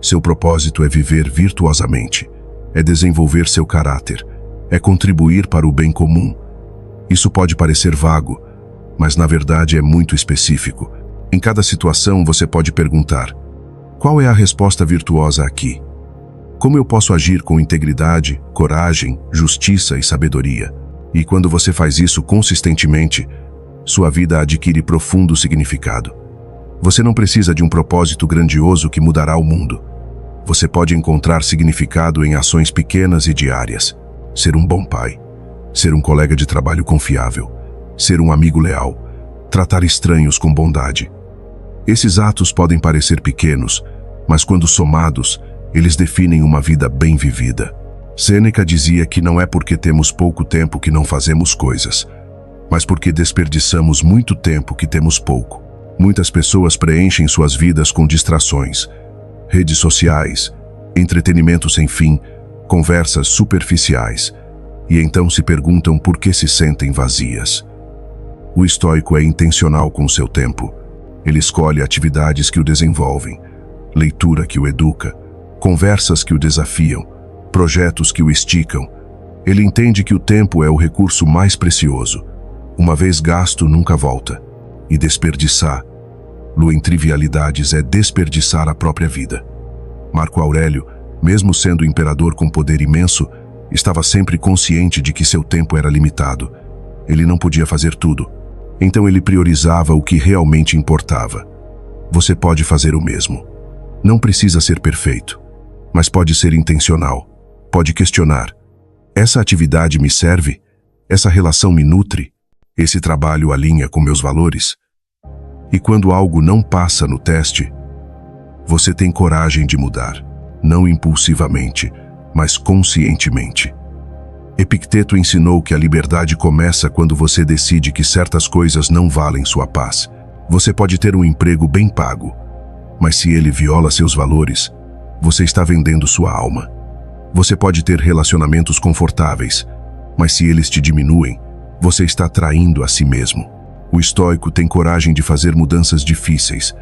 Seu propósito é viver virtuosamente, é desenvolver seu caráter, é contribuir para o bem comum. Isso pode parecer vago, mas na verdade é muito específico. Em cada situação você pode perguntar: qual é a resposta virtuosa aqui? Como eu posso agir com integridade, coragem, justiça e sabedoria? E quando você faz isso consistentemente, sua vida adquire profundo significado. Você não precisa de um propósito grandioso que mudará o mundo. Você pode encontrar significado em ações pequenas e diárias. Ser um bom pai, ser um colega de trabalho confiável, ser um amigo leal, tratar estranhos com bondade. Esses atos podem parecer pequenos, mas quando somados, eles definem uma vida bem vivida. Sêneca dizia que não é porque temos pouco tempo que não fazemos coisas, mas porque desperdiçamos muito tempo que temos pouco. Muitas pessoas preenchem suas vidas com distrações, redes sociais, entretenimento sem fim, conversas superficiais, e então se perguntam por que se sentem vazias. O estoico é intencional com seu tempo. Ele escolhe atividades que o desenvolvem, leitura que o educa, conversas que o desafiam, projetos que o esticam. Ele entende que o tempo é o recurso mais precioso. Uma vez gasto, nunca volta. E desperdiçá-lo em trivialidades é desperdiçar a própria vida. Marco Aurélio, mesmo sendo imperador com poder imenso, estava sempre consciente de que seu tempo era limitado. Ele não podia fazer tudo. Então ele priorizava o que realmente importava. Você pode fazer o mesmo. Não precisa ser perfeito, mas pode ser intencional. Pode questionar: essa atividade me serve? Essa relação me nutre? Esse trabalho alinha com meus valores? E quando algo não passa no teste, você tem coragem de mudar, não impulsivamente, mas conscientemente. Epicteto ensinou que a liberdade começa quando você decide que certas coisas não valem sua paz. Você pode ter um emprego bem pago, mas se ele viola seus valores, você está vendendo sua alma. Você pode ter relacionamentos confortáveis, mas se eles te diminuem, você está traindo a si mesmo. O estoico tem coragem de fazer mudanças difíceis,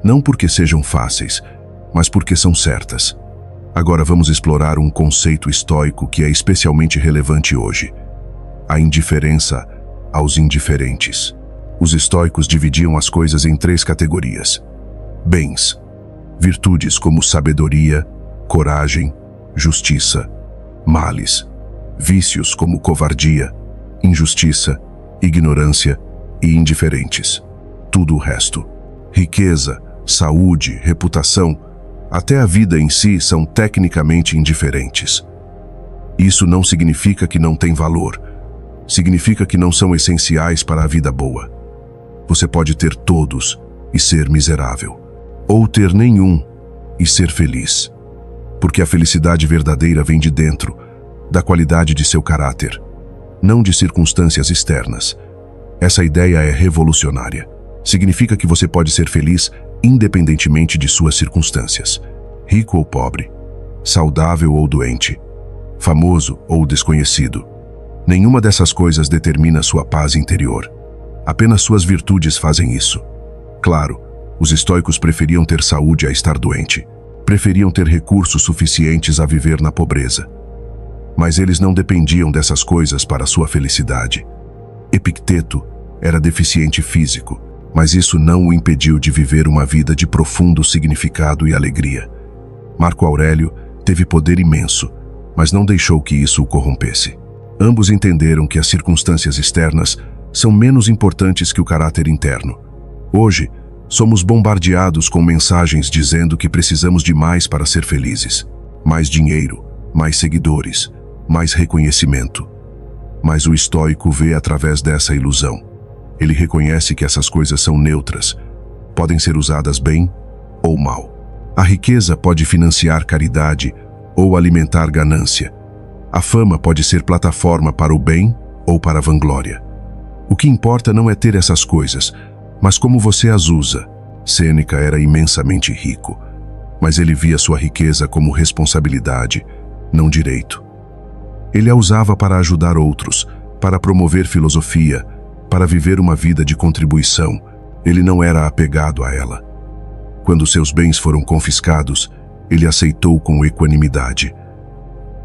não porque sejam fáceis, mas porque são certas. Agora vamos explorar um conceito estoico que é especialmente relevante hoje: a indiferença aos indiferentes. Os estoicos dividiam as coisas em 3 categorias: bens, virtudes como sabedoria, coragem, justiça; males, vícios como covardia, injustiça, ignorância e indiferentes. Tudo o resto: riqueza, saúde, reputação, até a vida em si são tecnicamente indiferentes. Isso não significa que não têm valor. Significa que não são essenciais para a vida boa. Você pode ter todos e ser miserável, ou ter nenhum e ser feliz. Porque a felicidade verdadeira vem de dentro, da qualidade de seu caráter, não de circunstâncias externas. Essa ideia é revolucionária. Significa que você pode ser feliz independentemente de suas circunstâncias. Rico ou pobre, saudável ou doente, famoso ou desconhecido. Nenhuma dessas coisas determina sua paz interior. Apenas suas virtudes fazem isso. Claro, os estoicos preferiam ter saúde a estar doente. Preferiam ter recursos suficientes a viver na pobreza. Mas eles não dependiam dessas coisas para sua felicidade. Epicteto era deficiente físico, mas isso não o impediu de viver uma vida de profundo significado e alegria. Marco Aurélio teve poder imenso, mas não deixou que isso o corrompesse. Ambos entenderam que as circunstâncias externas são menos importantes que o caráter interno. Hoje, somos bombardeados com mensagens dizendo que precisamos de mais para ser felizes. Mais dinheiro, mais seguidores, mais reconhecimento. Mas o estoico vê através dessa ilusão. Ele reconhece que essas coisas são neutras, podem ser usadas bem ou mal. A riqueza pode financiar caridade ou alimentar ganância. A fama pode ser plataforma para o bem ou para a vanglória. O que importa não é ter essas coisas, mas como você as usa. Sêneca era imensamente rico, mas ele via sua riqueza como responsabilidade, não direito. Ele a usava para ajudar outros, para promover filosofia, para viver uma vida de contribuição. Ele não era apegado a ela. Quando seus bens foram confiscados, ele aceitou com equanimidade.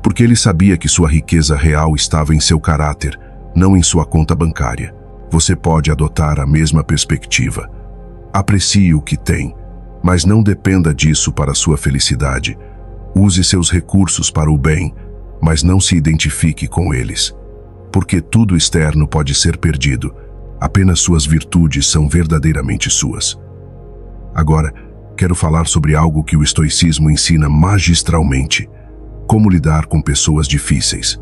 Porque ele sabia que sua riqueza real estava em seu caráter, não em sua conta bancária. Você pode adotar a mesma perspectiva. Aprecie o que tem, mas não dependa disso para sua felicidade. Use seus recursos para o bem, mas não se identifique com eles. Porque tudo externo pode ser perdido. Apenas suas virtudes são verdadeiramente suas. Agora, quero falar sobre algo que o estoicismo ensina magistralmente: como lidar com pessoas difíceis.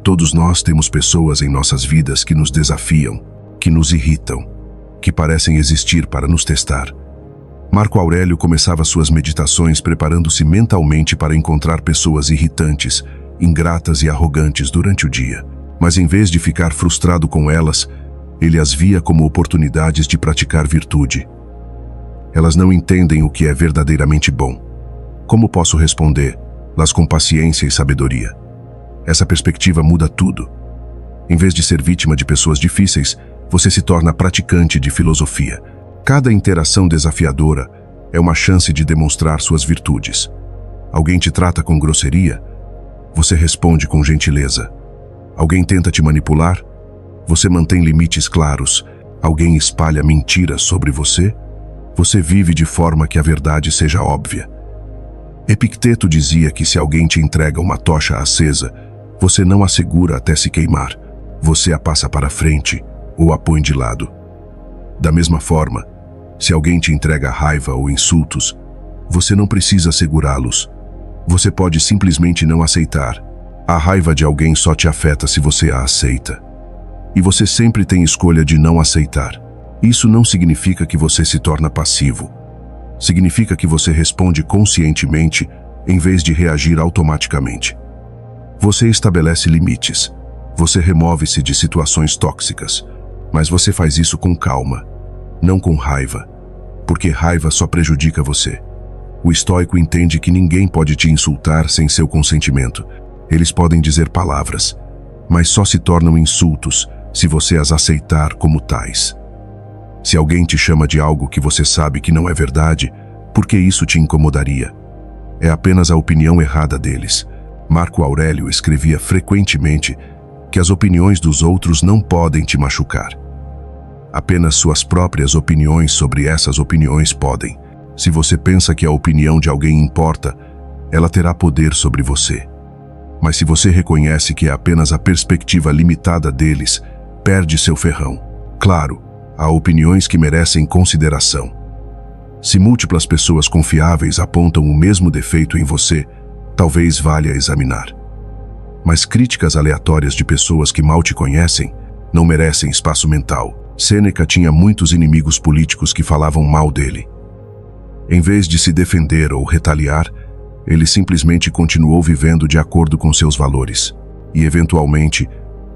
Todos nós temos pessoas em nossas vidas que nos desafiam, que nos irritam, que parecem existir para nos testar. Marco Aurélio começava suas meditações preparando-se mentalmente para encontrar pessoas irritantes, ingratas e arrogantes durante o dia. Mas em vez de ficar frustrado com elas, ele as via como oportunidades de praticar virtude. Elas não entendem o que é verdadeiramente bom. Como posso responder? Las com paciência e sabedoria. Essa perspectiva muda tudo. Em vez de ser vítima de pessoas difíceis, você se torna praticante de filosofia. Cada interação desafiadora é uma chance de demonstrar suas virtudes. Alguém te trata com grosseria? Você responde com gentileza. Alguém tenta te manipular? Você mantém limites claros. Alguém espalha mentiras sobre você? Você vive de forma que a verdade seja óbvia. Epicteto dizia que se alguém te entrega uma tocha acesa, você não a segura até se queimar. Você a passa para frente ou a põe de lado. Da mesma forma, se alguém te entrega raiva ou insultos, você não precisa segurá-los. Você pode simplesmente não aceitar. A raiva de alguém só te afeta se você a aceita. E você sempre tem escolha de não aceitar. Isso não significa que você se torna passivo. Significa que você responde conscientemente em vez de reagir automaticamente. Você estabelece limites. Você remove-se de situações tóxicas. Mas você faz isso com calma, não com raiva, porque raiva só prejudica você. O estoico entende que ninguém pode te insultar sem seu consentimento. Eles podem dizer palavras, mas só se tornam insultos se você as aceitar como tais. Se alguém te chama de algo que você sabe que não é verdade, por que isso te incomodaria? É apenas a opinião errada deles. Marco Aurélio escrevia frequentemente que as opiniões dos outros não podem te machucar. Apenas suas próprias opiniões sobre essas opiniões podem. Se você pensa que a opinião de alguém importa, ela terá poder sobre você. Mas se você reconhece que é apenas a perspectiva limitada deles, perde seu ferrão. Claro, há opiniões que merecem consideração. Se múltiplas pessoas confiáveis apontam o mesmo defeito em você, talvez valha examinar. Mas críticas aleatórias de pessoas que mal te conhecem não merecem espaço mental. Sêneca tinha muitos inimigos políticos que falavam mal dele. Em vez de se defender ou retaliar, ele simplesmente continuou vivendo de acordo com seus valores. E, eventualmente,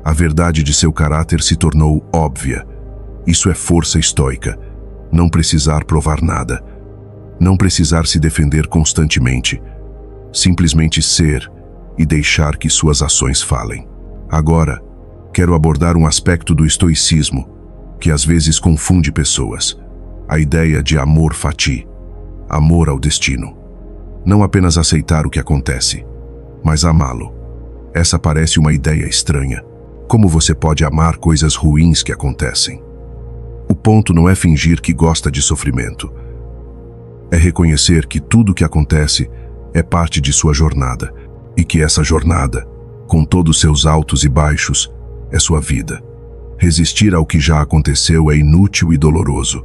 a verdade de seu caráter se tornou óbvia. Isso é força estoica. Não precisar provar nada. Não precisar se defender constantemente. Simplesmente ser e deixar que suas ações falem. Agora, quero abordar um aspecto do estoicismo que às vezes confunde pessoas. A ideia de amor fati, amor ao destino. Não apenas aceitar o que acontece, mas amá-lo. Essa parece uma ideia estranha. Como você pode amar coisas ruins que acontecem? O ponto não é fingir que gosta de sofrimento. É reconhecer que tudo o que acontece é parte de sua jornada e que essa jornada, com todos seus altos e baixos, é sua vida. Resistir ao que já aconteceu é inútil e doloroso.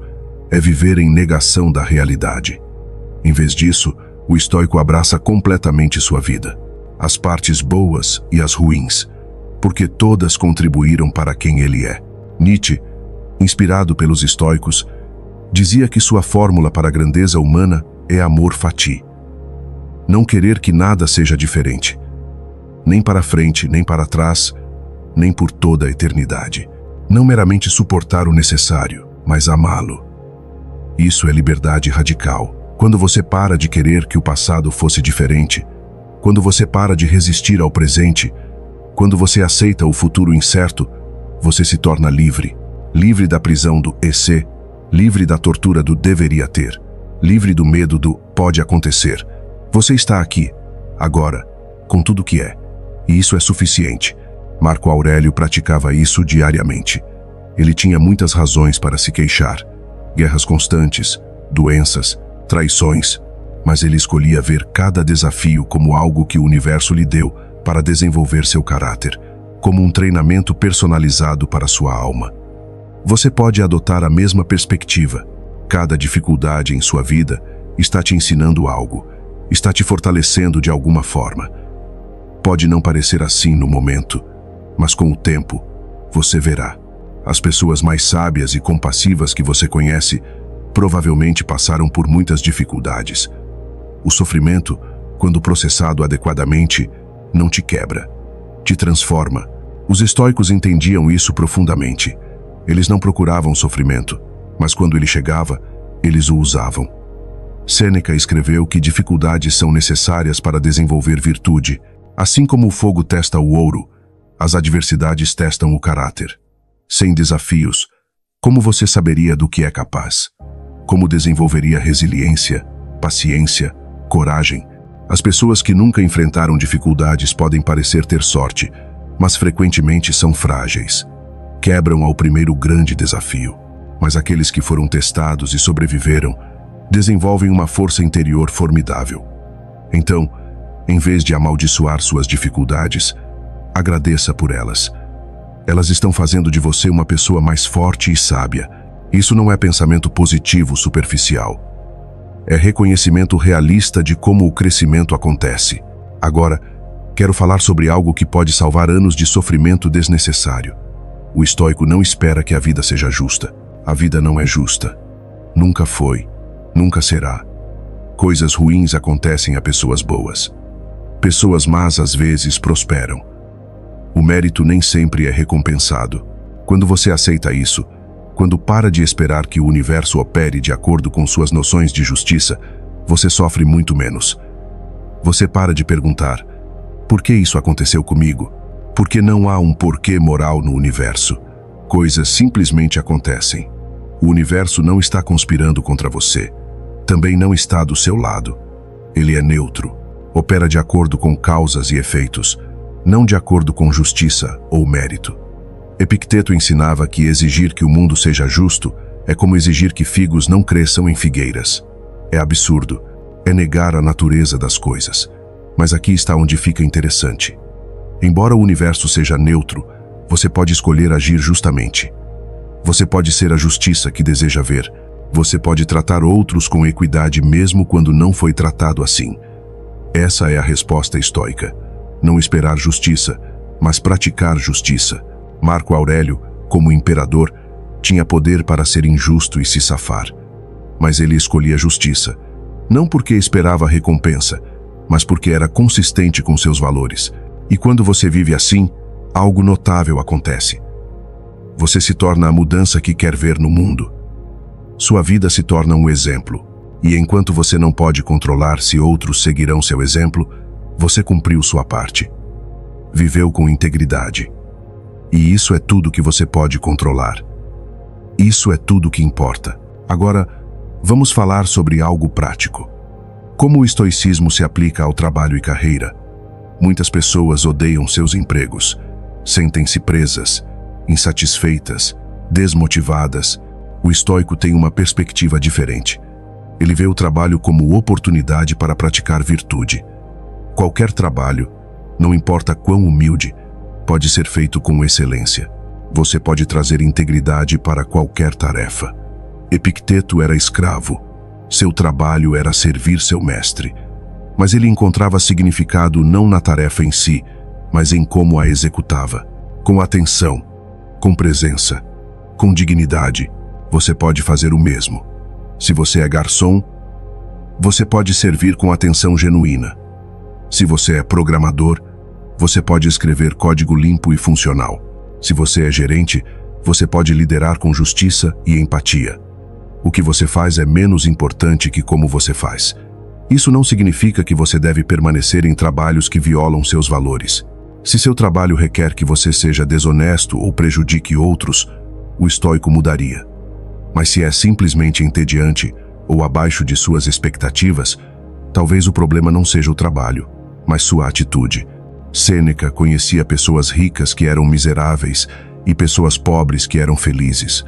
É viver em negação da realidade. Em vez disso, o estoico abraça completamente sua vida, as partes boas e as ruins, porque todas contribuíram para quem ele é. Nietzsche, inspirado pelos estoicos, dizia que sua fórmula para a grandeza humana é amor fati. Não querer que nada seja diferente, nem para frente, nem para trás, nem por toda a eternidade. Não meramente suportar o necessário, mas amá-lo. Isso é liberdade radical. Quando você para de querer que o passado fosse diferente, quando você para de resistir ao presente, quando você aceita o futuro incerto, você se torna livre. Livre da prisão do "e-se", livre da tortura do "deveria ter", livre do medo do "pode acontecer". Você está aqui, agora, com tudo que é. E isso é suficiente. Marco Aurélio praticava isso diariamente. Ele tinha muitas razões para se queixar. Guerras constantes, doenças, traições. Mas ele escolhia ver cada desafio como algo que o universo lhe deu para desenvolver seu caráter, como um treinamento personalizado para sua alma. Você pode adotar a mesma perspectiva. Cada dificuldade em sua vida está te ensinando algo, está te fortalecendo de alguma forma. Pode não parecer assim no momento, mas com o tempo, você verá. As pessoas mais sábias e compassivas que você conhece provavelmente passaram por muitas dificuldades. O sofrimento, quando processado adequadamente, não te quebra, te transforma. Os estoicos entendiam isso profundamente. Eles não procuravam sofrimento, mas quando ele chegava, eles o usavam. Sêneca escreveu que dificuldades são necessárias para desenvolver virtude. Assim como o fogo testa o ouro, as adversidades testam o caráter. Sem desafios, como você saberia do que é capaz? Como desenvolveria resiliência, paciência, coragem? As pessoas que nunca enfrentaram dificuldades podem parecer ter sorte, mas frequentemente são frágeis. Quebram ao primeiro grande desafio. Mas aqueles que foram testados e sobreviveram desenvolvem uma força interior formidável. Então, em vez de amaldiçoar suas dificuldades, agradeça por elas. Elas estão fazendo de você uma pessoa mais forte e sábia. Isso não é pensamento positivo superficial. É reconhecimento realista de como o crescimento acontece. Agora, quero falar sobre algo que pode salvar anos de sofrimento desnecessário. O estoico não espera que a vida seja justa. A vida não é justa. Nunca foi. Nunca será. Coisas ruins acontecem a pessoas boas. Pessoas más às vezes prosperam. O mérito nem sempre é recompensado. Quando você aceita isso, quando para de esperar que o universo opere de acordo com suas noções de justiça, você sofre muito menos. Você para de perguntar: por que isso aconteceu comigo? Porque não há um porquê moral no universo. Coisas simplesmente acontecem. O universo não está conspirando contra você. Também não está do seu lado. Ele é neutro. Opera de acordo com causas e efeitos, não de acordo com justiça ou mérito. Epicteto ensinava que exigir que o mundo seja justo é como exigir que figos não cresçam em figueiras. É absurdo. É negar a natureza das coisas. Mas aqui está onde fica interessante. Embora o universo seja neutro, você pode escolher agir justamente. Você pode ser a justiça que deseja ver. Você pode tratar outros com equidade mesmo quando não foi tratado assim. Essa é a resposta estoica. Não esperar justiça, mas praticar justiça. Marco Aurélio, como imperador, tinha poder para ser injusto e se safar. Mas ele escolhia justiça, não porque esperava recompensa, mas porque era consistente com seus valores. E quando você vive assim, algo notável acontece. Você se torna a mudança que quer ver no mundo. Sua vida se torna um exemplo. E enquanto você não pode controlar se outros seguirão seu exemplo, você cumpriu sua parte. Viveu com integridade. E isso é tudo que você pode controlar. Isso é tudo que importa. Agora, vamos falar sobre algo prático. Como o estoicismo se aplica ao trabalho e carreira? Muitas pessoas odeiam seus empregos, sentem-se presas, insatisfeitas, desmotivadas. O estoico tem uma perspectiva diferente. Ele vê o trabalho como oportunidade para praticar virtude. Qualquer trabalho, não importa quão humilde, pode ser feito com excelência. Você pode trazer integridade para qualquer tarefa. Epicteto era escravo. Seu trabalho era servir seu mestre. Mas ele encontrava significado não na tarefa em si, mas em como a executava. Com atenção, com presença, com dignidade. Você pode fazer o mesmo. Se você é garçom, você pode servir com atenção genuína. Se você é programador, você pode escrever código limpo e funcional. Se você é gerente, você pode liderar com justiça e empatia. O que você faz é menos importante que como você faz. Isso não significa que você deve permanecer em trabalhos que violam seus valores. Se seu trabalho requer que você seja desonesto ou prejudique outros, o estoico mudaria. Mas se é simplesmente entediante ou abaixo de suas expectativas, talvez o problema não seja o trabalho, mas sua atitude. Sêneca conhecia pessoas ricas que eram miseráveis e pessoas pobres que eram felizes.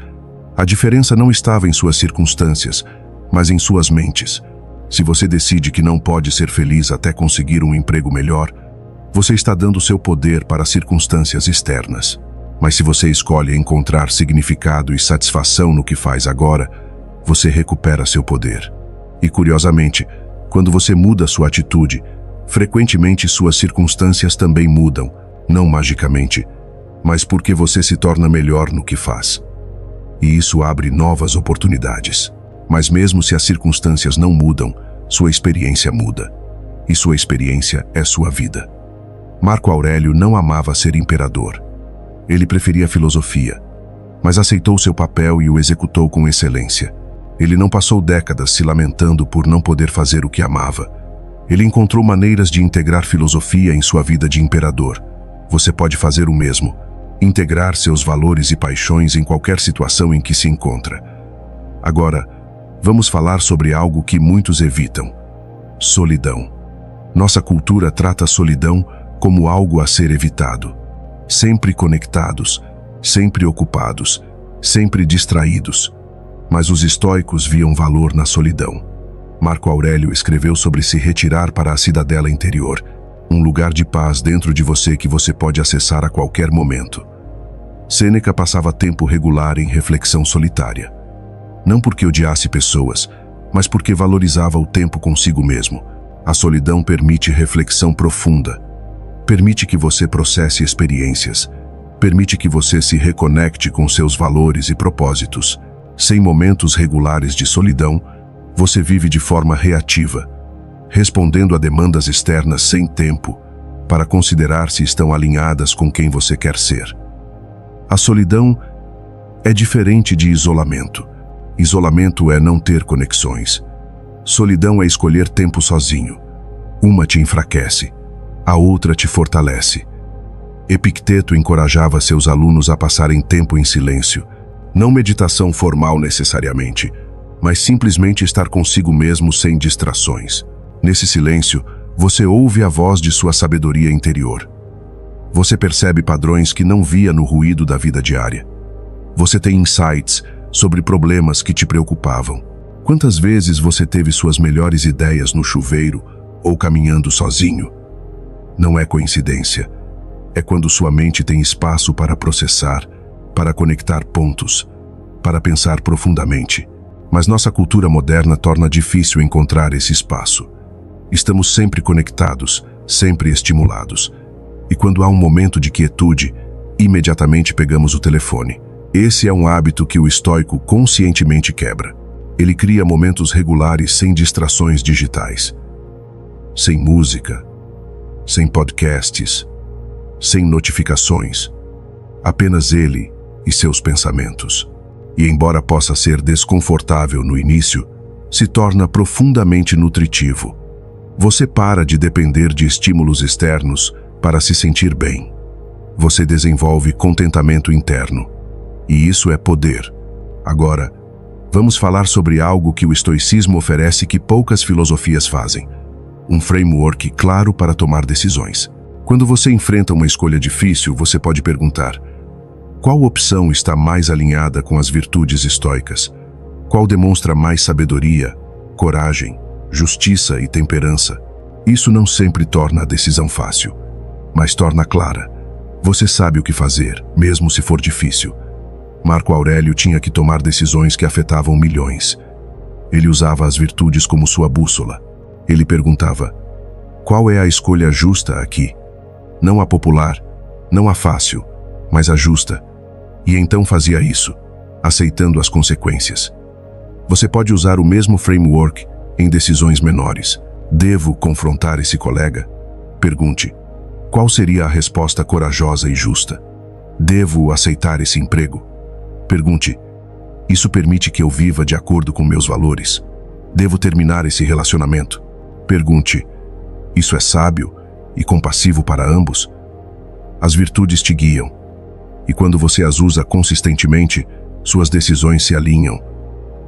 A diferença não estava em suas circunstâncias, mas em suas mentes. Se você decide que não pode ser feliz até conseguir um emprego melhor, você está dando seu poder para circunstâncias externas. Mas se você escolhe encontrar significado e satisfação no que faz agora, você recupera seu poder. E curiosamente, quando você muda sua atitude, frequentemente suas circunstâncias também mudam, não magicamente, mas porque você se torna melhor no que faz. E isso abre novas oportunidades. Mas mesmo se as circunstâncias não mudam, sua experiência muda. E sua experiência é sua vida. Marco Aurélio não amava ser imperador. Ele preferia a filosofia, mas aceitou seu papel e o executou com excelência. Ele não passou décadas se lamentando por não poder fazer o que amava. Ele encontrou maneiras de integrar filosofia em sua vida de imperador. Você pode fazer o mesmo, integrar seus valores e paixões em qualquer situação em que se encontra. Agora, vamos falar sobre algo que muitos evitam: solidão. Nossa cultura trata a solidão como algo a ser evitado. Sempre conectados, sempre ocupados, sempre distraídos. Mas os estoicos viam valor na solidão. Marco Aurélio escreveu sobre se retirar para a cidadela interior, um lugar de paz dentro de você que você pode acessar a qualquer momento. Sêneca passava tempo regular em reflexão solitária. Não porque odiasse pessoas, mas porque valorizava o tempo consigo mesmo. A solidão permite reflexão profunda. Permite que você processe experiências. Permite que você se reconecte com seus valores e propósitos. Sem momentos regulares de solidão, você vive de forma reativa, respondendo a demandas externas sem tempo para considerar se estão alinhadas com quem você quer ser. A solidão é diferente de isolamento. Isolamento é não ter conexões. Solidão é escolher tempo sozinho. Uma te enfraquece, a outra te fortalece. Epicteto encorajava seus alunos a passarem tempo em silêncio, não meditação formal necessariamente, mas simplesmente estar consigo mesmo sem distrações. Nesse silêncio, você ouve a voz de sua sabedoria interior. Você percebe padrões que não via no ruído da vida diária. Você tem insights sobre problemas que te preocupavam. Quantas vezes você teve suas melhores ideias no chuveiro ou caminhando sozinho? Não é coincidência. É quando sua mente tem espaço para processar, para conectar pontos, para pensar profundamente. Mas nossa cultura moderna torna difícil encontrar esse espaço. Estamos sempre conectados, sempre estimulados. E quando há um momento de quietude, imediatamente pegamos o telefone. Esse é um hábito que o estoico conscientemente quebra. Ele cria momentos regulares sem distrações digitais. Sem música, sem podcasts, sem notificações. Apenas ele e seus pensamentos. E embora possa ser desconfortável no início, se torna profundamente nutritivo. Você para de depender de estímulos externos para se sentir bem. Você desenvolve contentamento interno. E isso é poder. Agora, vamos falar sobre algo que o estoicismo oferece que poucas filosofias fazem. Um framework claro para tomar decisões. Quando você enfrenta uma escolha difícil, você pode perguntar: qual opção está mais alinhada com as virtudes estoicas? Qual demonstra mais sabedoria, coragem, justiça e temperança? Isso não sempre torna a decisão fácil, mas torna clara. Você sabe o que fazer, mesmo se for difícil. Marco Aurélio tinha que tomar decisões que afetavam milhões. Ele usava as virtudes como sua bússola. Ele perguntava: qual é a escolha justa aqui? Não a popular, não a fácil, mas a justa. E então fazia isso, aceitando as consequências. Você pode usar o mesmo framework em decisões menores. Devo confrontar esse colega? Pergunte: qual seria a resposta corajosa e justa? Devo aceitar esse emprego? Pergunte: isso permite que eu viva de acordo com meus valores? Devo terminar esse relacionamento? Pergunte: isso é sábio e compassivo para ambos? As virtudes te guiam. E quando você as usa consistentemente, suas decisões se alinham.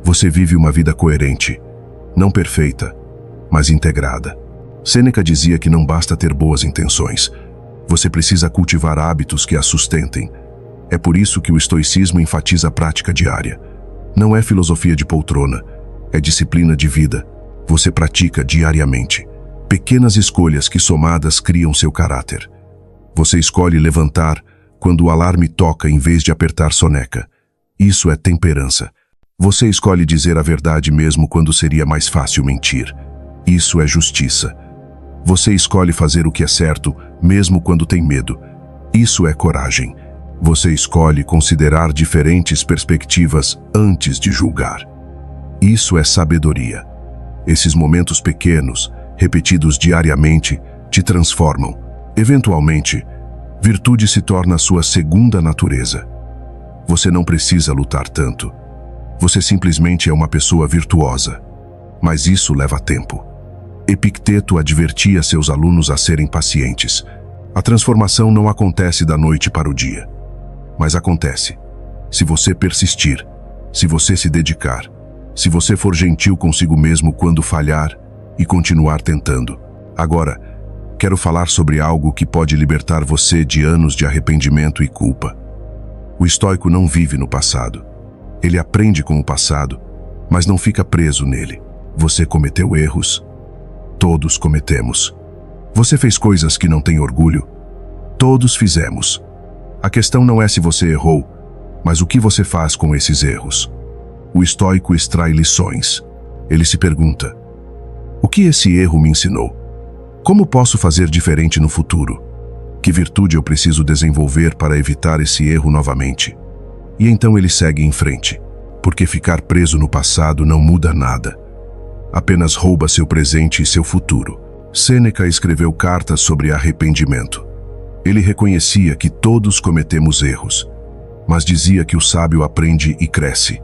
Você vive uma vida coerente, não perfeita, mas integrada. Sêneca dizia que não basta ter boas intenções. Você precisa cultivar hábitos que as sustentem. É por isso que o estoicismo enfatiza a prática diária. Não é filosofia de poltrona, é disciplina de vida. Você pratica diariamente. Pequenas escolhas que somadas criam seu caráter. Você escolhe levantar quando o alarme toca em vez de apertar soneca. Isso é temperança. Você escolhe dizer a verdade mesmo quando seria mais fácil mentir. Isso é justiça. Você escolhe fazer o que é certo mesmo quando tem medo. Isso é coragem. Você escolhe considerar diferentes perspectivas antes de julgar. Isso é sabedoria. Esses momentos pequenos, repetidos diariamente, te transformam. Eventualmente, virtude se torna a sua segunda natureza. Você não precisa lutar tanto. Você simplesmente é uma pessoa virtuosa. Mas isso leva tempo. Epicteto advertia seus alunos a serem pacientes. A transformação não acontece da noite para o dia. Mas acontece. Se você persistir, se você se dedicar, se você for gentil consigo mesmo quando falhar e continuar tentando. Agora, quero falar sobre algo que pode libertar você de anos de arrependimento e culpa. O estoico não vive no passado. Ele aprende com o passado, mas não fica preso nele. Você cometeu erros. Todos cometemos. Você fez coisas que não tem orgulho. Todos fizemos. A questão não é se você errou, mas o que você faz com esses erros. O estoico extrai lições. Ele se pergunta: o que esse erro me ensinou? Como posso fazer diferente no futuro? Que virtude eu preciso desenvolver para evitar esse erro novamente? E então ele segue em frente, porque ficar preso no passado não muda nada. Apenas rouba seu presente e seu futuro. Sêneca escreveu cartas sobre arrependimento. Ele reconhecia que todos cometemos erros, mas dizia que o sábio aprende e cresce.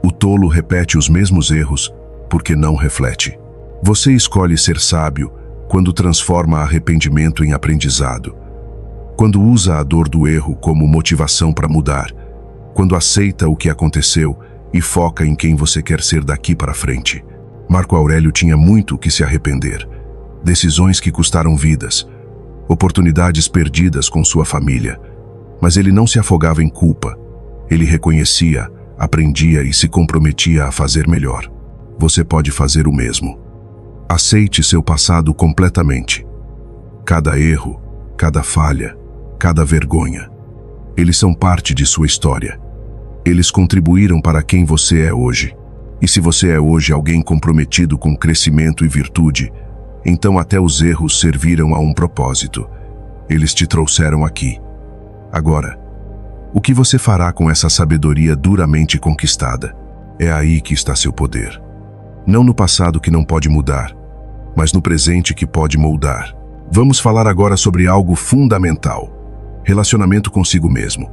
O tolo repete os mesmos erros porque não reflete. Você escolhe ser sábio quando transforma arrependimento em aprendizado, quando usa a dor do erro como motivação para mudar, quando aceita o que aconteceu e foca em quem você quer ser daqui para frente. Marco Aurélio tinha muito que se arrepender. Decisões que custaram vidas, oportunidades perdidas com sua família. Mas ele não se afogava em culpa. Ele reconhecia, aprendia e se comprometia a fazer melhor. Você pode fazer o mesmo. Aceite seu passado completamente. Cada erro, cada falha, cada vergonha. Eles são parte de sua história. Eles contribuíram para quem você é hoje. E se você é hoje alguém comprometido com crescimento e virtude, então até os erros serviram a um propósito. Eles te trouxeram aqui. Agora, o que você fará com essa sabedoria duramente conquistada? É aí que está seu poder. Não no passado que não pode mudar, mas no presente que pode moldar. Vamos falar agora sobre algo fundamental: relacionamento consigo mesmo.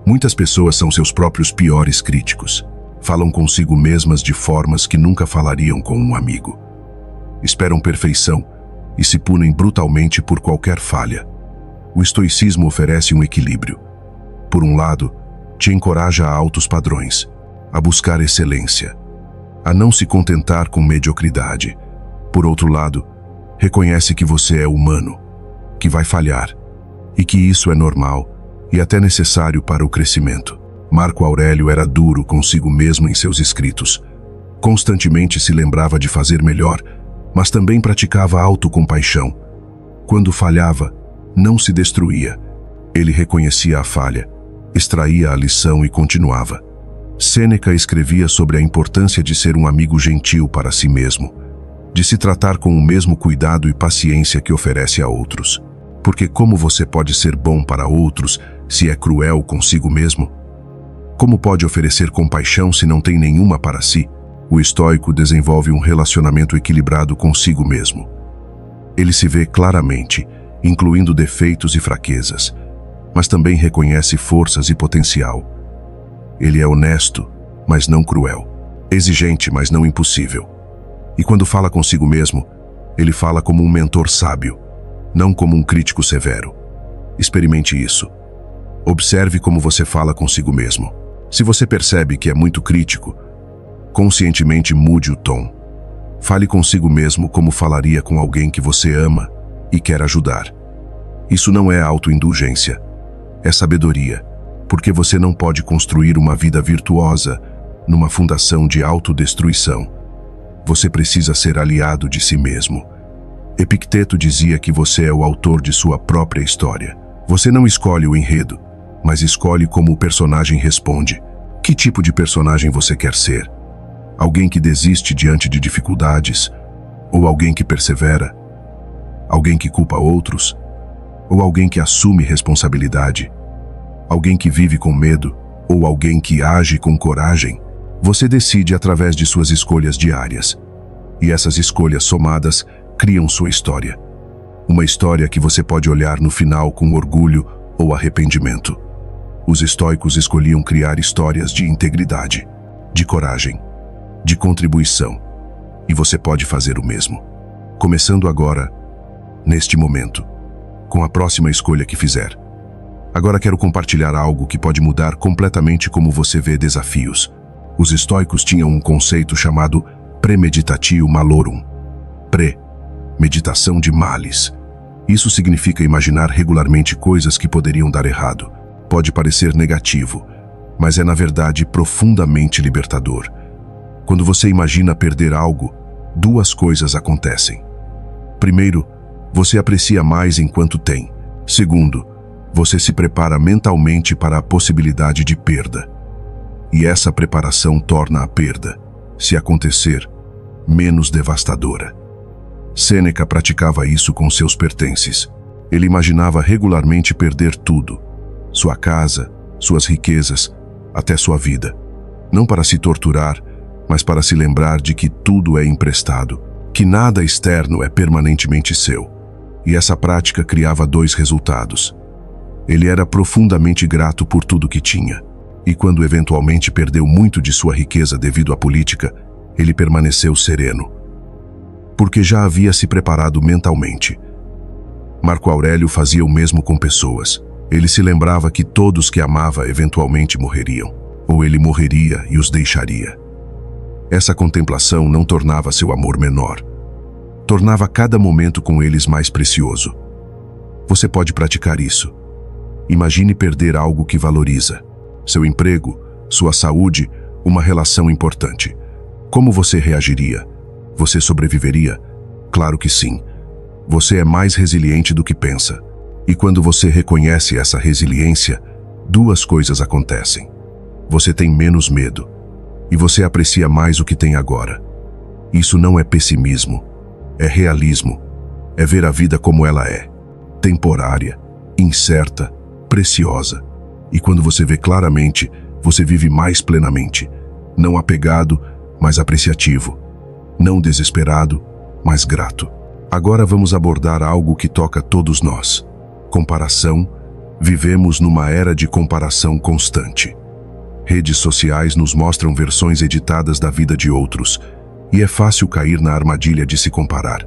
Muitas pessoas são seus próprios piores críticos. Falam consigo mesmas de formas que nunca falariam com um amigo. Esperam perfeição e se punem brutalmente por qualquer falha. O estoicismo oferece um equilíbrio. Por um lado, te encoraja a altos padrões, a buscar excelência, a não se contentar com mediocridade. Por outro lado, reconhece que você é humano, que vai falhar, e que isso é normal e até necessário para o crescimento. Marco Aurélio era duro consigo mesmo em seus escritos. Constantemente se lembrava de fazer melhor, mas também praticava autocompaixão. Quando falhava, não se destruía. Ele reconhecia a falha, extraía a lição e continuava. Sêneca escrevia sobre a importância de ser um amigo gentil para si mesmo, de se tratar com o mesmo cuidado e paciência que oferece a outros. Porque como você pode ser bom para outros se é cruel consigo mesmo? Como pode oferecer compaixão se não tem nenhuma para si? O estoico desenvolve um relacionamento equilibrado consigo mesmo. Ele se vê claramente, incluindo defeitos e fraquezas, mas também reconhece forças e potencial. Ele é honesto, mas não cruel, exigente, mas não impossível. E quando fala consigo mesmo, ele fala como um mentor sábio, não como um crítico severo. Experimente isso. Observe como você fala consigo mesmo. Se você percebe que é muito crítico, conscientemente mude o tom. Fale consigo mesmo como falaria com alguém que você ama e quer ajudar. Isso não é autoindulgência, é sabedoria, porque você não pode construir uma vida virtuosa numa fundação de autodestruição. Você precisa ser aliado de si mesmo. Epicteto dizia que você é o autor de sua própria história. Você não escolhe o enredo, mas escolhe como o personagem responde. Que tipo de personagem você quer ser? Alguém que desiste diante de dificuldades? Ou alguém que persevera? Alguém que culpa outros? Ou alguém que assume responsabilidade? Alguém que vive com medo? Ou alguém que age com coragem? Você decide através de suas escolhas diárias. E essas escolhas somadas criam sua história. Uma história que você pode olhar no final com orgulho ou arrependimento. Os estoicos escolhiam criar histórias de integridade, de coragem, de contribuição. E você pode fazer o mesmo. Começando agora, neste momento, com a próxima escolha que fizer. Agora quero compartilhar algo que pode mudar completamente como você vê desafios. Os estoicos tinham um conceito chamado premeditatio malorum. Meditação de males. Isso significa imaginar regularmente coisas que poderiam dar errado. Pode parecer negativo, mas é na verdade profundamente libertador. Quando você imagina perder algo, duas coisas acontecem. Primeiro, você aprecia mais enquanto tem. Segundo, você se prepara mentalmente para a possibilidade de perda. E essa preparação torna a perda, se acontecer, menos devastadora. Sêneca praticava isso com seus pertences. Ele imaginava regularmente perder tudo: sua casa, suas riquezas, até sua vida. Não para se torturar, mas para se lembrar de que tudo é emprestado, que nada externo é permanentemente seu. E essa prática criava dois resultados. Ele era profundamente grato por tudo que tinha. E quando eventualmente perdeu muito de sua riqueza devido à política, ele permaneceu sereno, porque já havia se preparado mentalmente. Marco Aurélio fazia o mesmo com pessoas. Ele se lembrava que todos que amava eventualmente morreriam, ou ele morreria e os deixaria. Essa contemplação não tornava seu amor menor, tornava cada momento com eles mais precioso. Você pode praticar isso. Imagine perder algo que valoriza: seu emprego, sua saúde, uma relação importante. Como você reagiria? Você sobreviveria? Claro que sim. Você é mais resiliente do que pensa. E quando você reconhece essa resiliência, duas coisas acontecem. Você tem menos medo. E você aprecia mais o que tem agora. Isso não é pessimismo. É realismo. É ver a vida como ela é. Temporária, incerta, preciosa. E quando você vê claramente, você vive mais plenamente. Não apegado, mas apreciativo. Não desesperado, mas grato. Agora vamos abordar algo que toca todos nós. Comparação. Vivemos numa era de comparação constante. Redes sociais nos mostram versões editadas da vida de outros, e é fácil cair na armadilha de se comparar.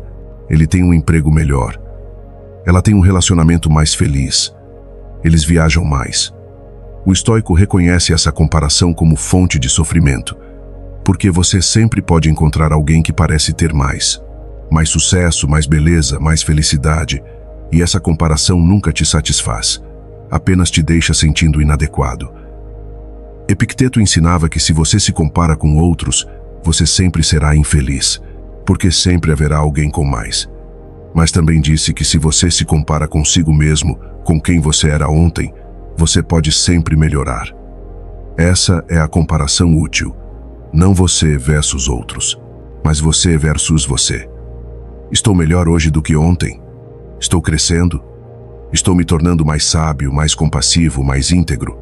Ele tem um emprego melhor. Ela tem um relacionamento mais feliz. Eles viajam mais. O estoico reconhece essa comparação como fonte de sofrimento, porque você sempre pode encontrar alguém que parece ter mais sucesso, mais beleza, mais felicidade, e essa comparação nunca te satisfaz, apenas te deixa sentindo inadequado. Epicteto ensinava que se você se compara com outros, você sempre será infeliz, porque sempre haverá alguém com mais. Mas também disse que se você se compara consigo mesmo, com quem você era ontem, você pode sempre melhorar. Essa é a comparação útil. Não você versus outros, mas você versus você. Estou melhor hoje do que ontem? Estou crescendo? Estou me tornando mais sábio, mais compassivo, mais íntegro?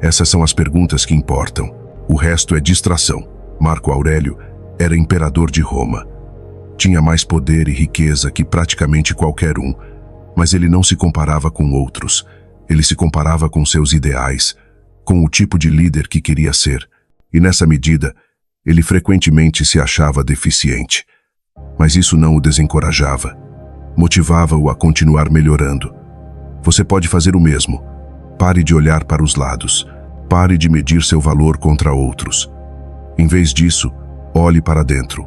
Essas são as perguntas que importam. O resto é distração. Marco Aurélio era imperador de Roma. Tinha mais poder e riqueza que praticamente qualquer um, mas ele não se comparava com outros. Ele se comparava com seus ideais, com o tipo de líder que queria ser. E nessa medida, ele frequentemente se achava deficiente. Mas isso não o desencorajava. Motivava-o a continuar melhorando. Você pode fazer o mesmo. Pare de olhar para os lados. Pare de medir seu valor contra outros. Em vez disso, olhe para dentro.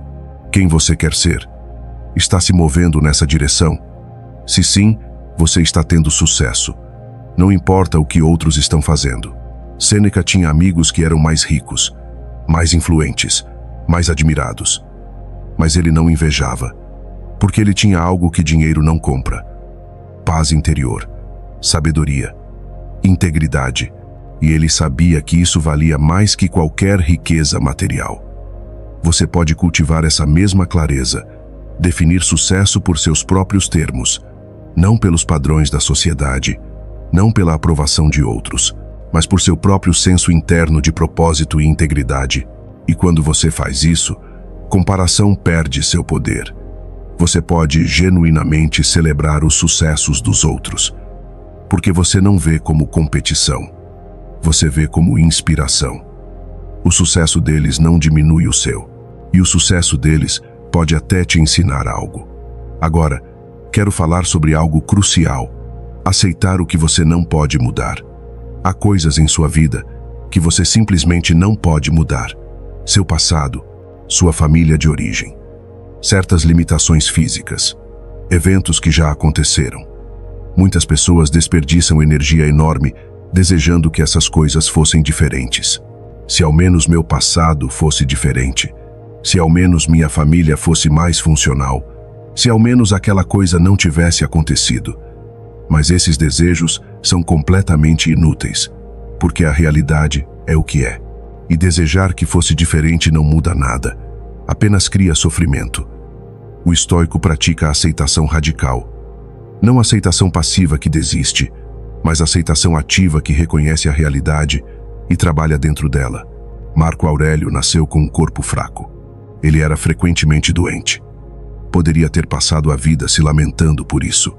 Quem você quer ser? Está se movendo nessa direção? Se sim, você está tendo sucesso. Não importa o que outros estão fazendo. Sêneca tinha amigos que eram mais ricos, mais influentes, mais admirados. Mas ele não invejava, porque ele tinha algo que dinheiro não compra: paz interior, sabedoria, integridade. E ele sabia que isso valia mais que qualquer riqueza material. Você pode cultivar essa mesma clareza, definir sucesso por seus próprios termos, não pelos padrões da sociedade, não pela aprovação de outros, mas por seu próprio senso interno de propósito e integridade. E quando você faz isso, comparação perde seu poder. Você pode genuinamente celebrar os sucessos dos outros, porque você não vê como competição, você vê como inspiração. O sucesso deles não diminui o seu, e o sucesso deles pode até te ensinar algo. Agora, quero falar sobre algo crucial: aceitar o que você não pode mudar. Há coisas em sua vida que você simplesmente não pode mudar. Seu passado, sua família de origem, certas limitações físicas, eventos que já aconteceram. Muitas pessoas desperdiçam energia enorme desejando que essas coisas fossem diferentes. Se ao menos meu passado fosse diferente, se ao menos minha família fosse mais funcional, se ao menos aquela coisa não tivesse acontecido. Mas esses desejos são completamente inúteis, porque a realidade é o que é. E desejar que fosse diferente não muda nada, apenas cria sofrimento. O estoico pratica a aceitação radical. Não aceitação passiva que desiste, mas aceitação ativa que reconhece a realidade e trabalha dentro dela. Marco Aurélio nasceu com um corpo fraco. Ele era frequentemente doente. Poderia ter passado a vida se lamentando por isso.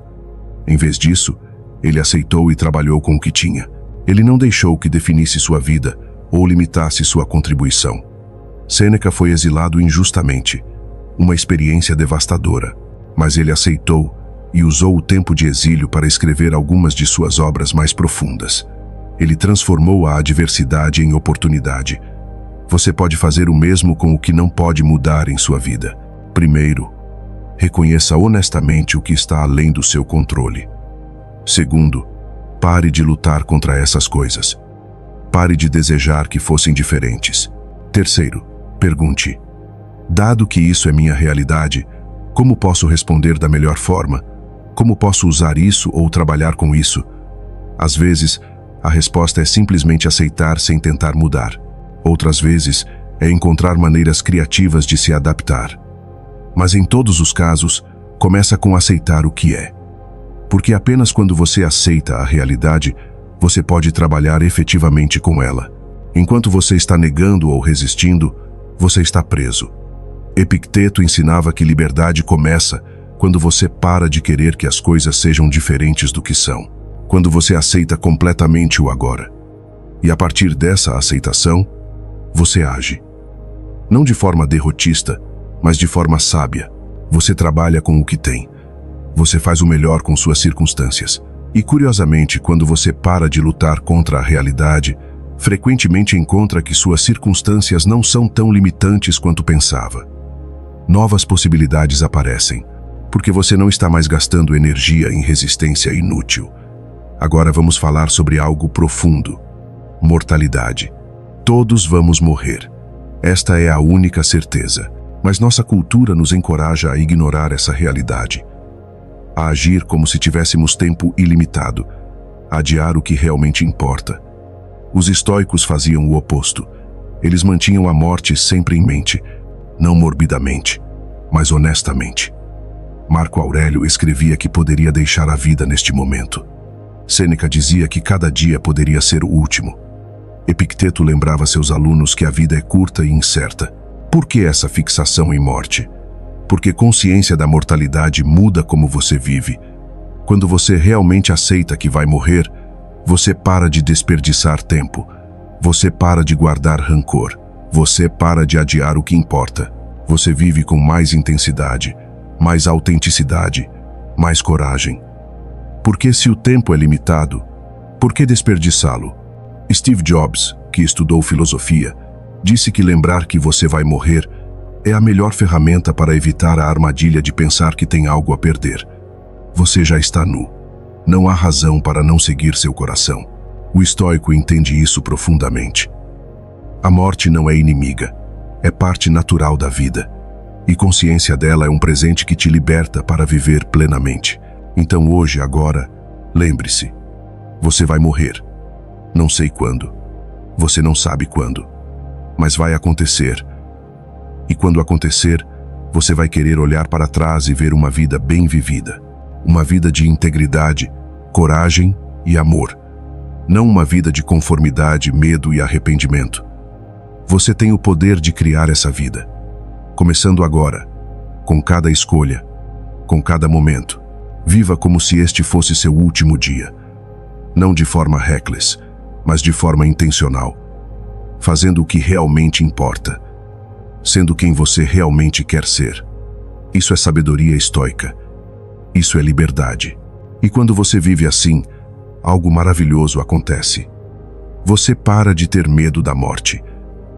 Em vez disso, ele aceitou e trabalhou com o que tinha. Ele não deixou que definisse sua vida ou limitasse sua contribuição. Sêneca foi exilado injustamente, uma experiência devastadora, mas ele aceitou e usou o tempo de exílio para escrever algumas de suas obras mais profundas. Ele transformou a adversidade em oportunidade. Você pode fazer o mesmo com o que não pode mudar em sua vida. Primeiro, reconheça honestamente o que está além do seu controle. Segundo, pare de lutar contra essas coisas. Pare de desejar que fossem diferentes. Terceiro, pergunte: dado que isso é minha realidade, como posso responder da melhor forma? Como posso usar isso ou trabalhar com isso? Às vezes, a resposta é simplesmente aceitar sem tentar mudar. Outras vezes, é encontrar maneiras criativas de se adaptar. Mas em todos os casos, começa com aceitar o que é. Porque apenas quando você aceita a realidade, você pode trabalhar efetivamente com ela. Enquanto você está negando ou resistindo, você está preso. Epicteto ensinava que liberdade começa quando você para de querer que as coisas sejam diferentes do que são. Quando você aceita completamente o agora. E a partir dessa aceitação, você age. Não de forma derrotista, mas de forma sábia. Você trabalha com o que tem. Você faz o melhor com suas circunstâncias. E curiosamente, quando você para de lutar contra a realidade, frequentemente encontra que suas circunstâncias não são tão limitantes quanto pensava. Novas possibilidades aparecem, porque você não está mais gastando energia em resistência inútil. Agora vamos falar sobre algo profundo: mortalidade. Todos vamos morrer. Esta é a única certeza. Mas nossa cultura nos encoraja a ignorar essa realidade, a agir como se tivéssemos tempo ilimitado, a adiar o que realmente importa. Os estoicos faziam o oposto. Eles mantinham a morte sempre em mente, não morbidamente, mas honestamente. Marco Aurélio escrevia que poderia deixar a vida neste momento. Sêneca dizia que cada dia poderia ser o último. Epicteto lembrava seus alunos que a vida é curta e incerta. Por que essa fixação em morte? Porque consciência da mortalidade muda como você vive. Quando você realmente aceita que vai morrer, você para de desperdiçar tempo. Você para de guardar rancor. Você para de adiar o que importa. Você vive com mais intensidade, mais autenticidade, mais coragem. Porque se o tempo é limitado, por que desperdiçá-lo? Steve Jobs, que estudou filosofia, disse que lembrar que você vai morrer é a melhor ferramenta para evitar a armadilha de pensar que tem algo a perder. Você já está nu. Não há razão para não seguir seu coração. O estoico entende isso profundamente. A morte não é inimiga, é parte natural da vida. E consciência dela é um presente que te liberta para viver plenamente. Então hoje, agora, lembre-se, você vai morrer. Não sei quando. Você não sabe quando. Mas vai acontecer. E quando acontecer, você vai querer olhar para trás e ver uma vida bem vivida. Uma vida de integridade, coragem e amor. Não uma vida de conformidade, medo e arrependimento. Você tem o poder de criar essa vida. Começando agora, com cada escolha, com cada momento. Viva como se este fosse seu último dia. Não de forma reckless, mas de forma intencional. Fazendo o que realmente importa. Sendo quem você realmente quer ser. Isso é sabedoria estoica. Isso é liberdade. E quando você vive assim, algo maravilhoso acontece. Você para de ter medo da morte,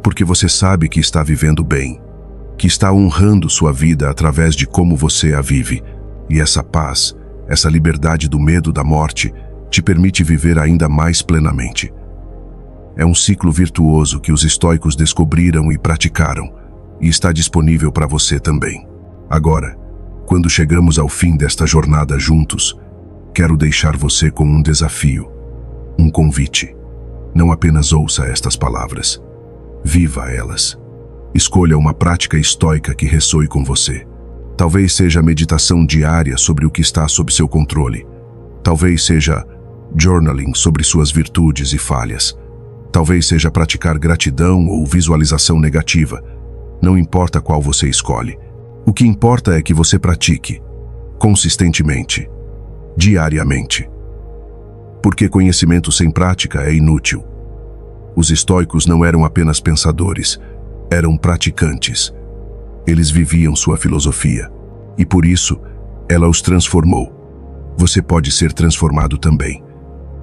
porque você sabe que está vivendo bem, que está honrando sua vida através de como você a vive. E essa paz, essa liberdade do medo da morte, te permite viver ainda mais plenamente. É um ciclo virtuoso que os estoicos descobriram e praticaram, e está disponível para você também. Agora, quando chegamos ao fim desta jornada juntos, quero deixar você com um desafio, um convite. Não apenas ouça estas palavras, viva elas. Escolha uma prática estoica que ressoe com você. Talvez seja a meditação diária sobre o que está sob seu controle. Talvez seja journaling sobre suas virtudes e falhas. Talvez seja praticar gratidão ou visualização negativa. Não importa qual você escolhe. O que importa é que você pratique, consistentemente, diariamente. Porque conhecimento sem prática é inútil. Os estoicos não eram apenas pensadores, eram praticantes. Eles viviam sua filosofia, e por isso, ela os transformou. Você pode ser transformado também,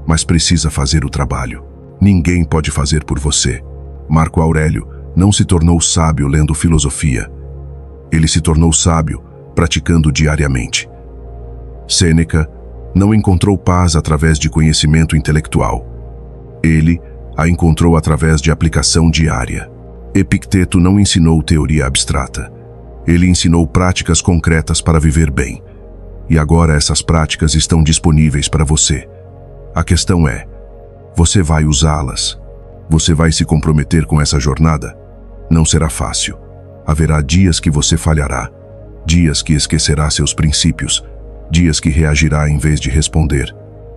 mas precisa fazer o trabalho. Ninguém pode fazer por você. Marco Aurélio não se tornou sábio lendo filosofia. Ele se tornou sábio praticando diariamente. Sêneca não encontrou paz através de conhecimento intelectual. Ele a encontrou através de aplicação diária. Epicteto não ensinou teoria abstrata. Ele ensinou práticas concretas para viver bem. E agora essas práticas estão disponíveis para você. A questão é, você vai usá-las? Você vai se comprometer com essa jornada? Não será fácil. Haverá dias que você falhará, dias que esquecerá seus princípios, dias que reagirá em vez de responder.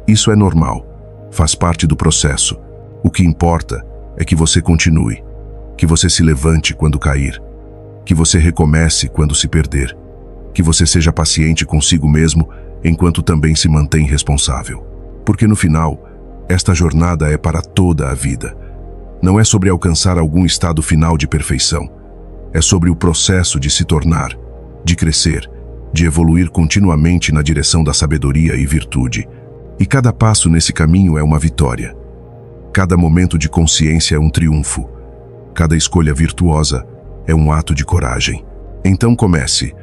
Isso é normal, faz parte do processo. O que importa é que você continue, que você se levante quando cair, que você recomece quando se perder, que você seja paciente consigo mesmo enquanto também se mantém responsável. Porque no final, esta jornada é para toda a vida. Não é sobre alcançar algum estado final de perfeição. É sobre o processo de se tornar, de crescer, de evoluir continuamente na direção da sabedoria e virtude. E cada passo nesse caminho é uma vitória. Cada momento de consciência é um triunfo. Cada escolha virtuosa é um ato de coragem. Então comece.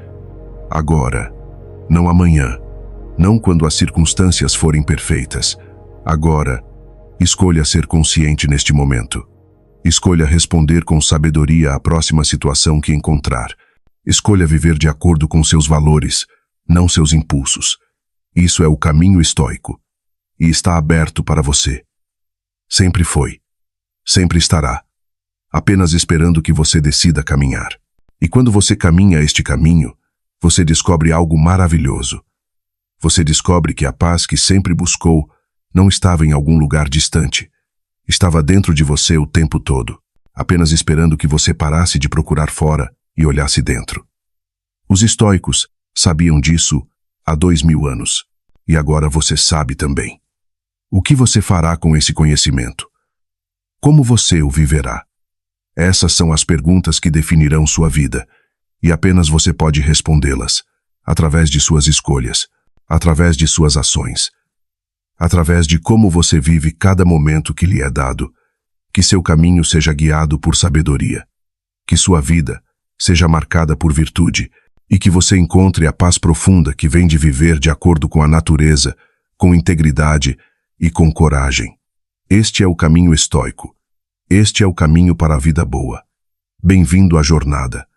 Agora. Não amanhã. Não quando as circunstâncias forem perfeitas. Agora. Escolha ser consciente neste momento. Escolha responder com sabedoria à próxima situação que encontrar. Escolha viver de acordo com seus valores, não seus impulsos. Isso é o caminho estoico. E está aberto para você. Sempre foi. Sempre estará. Apenas esperando que você decida caminhar. E quando você caminha este caminho, você descobre algo maravilhoso. Você descobre que a paz que sempre buscou não estava em algum lugar distante. Estava dentro de você o tempo todo, apenas esperando que você parasse de procurar fora e olhasse dentro. Os estoicos sabiam disso há 2000 anos, e agora você sabe também. O que você fará com esse conhecimento? Como você o viverá? Essas são as perguntas que definirão sua vida, e apenas você pode respondê-las, através de suas escolhas, através de suas ações, através de como você vive cada momento que lhe é dado. Que seu caminho seja guiado por sabedoria. Que sua vida seja marcada por virtude e que você encontre a paz profunda que vem de viver de acordo com a natureza, com integridade e com coragem. Este é o caminho estoico. Este é o caminho para a vida boa. Bem-vindo à jornada.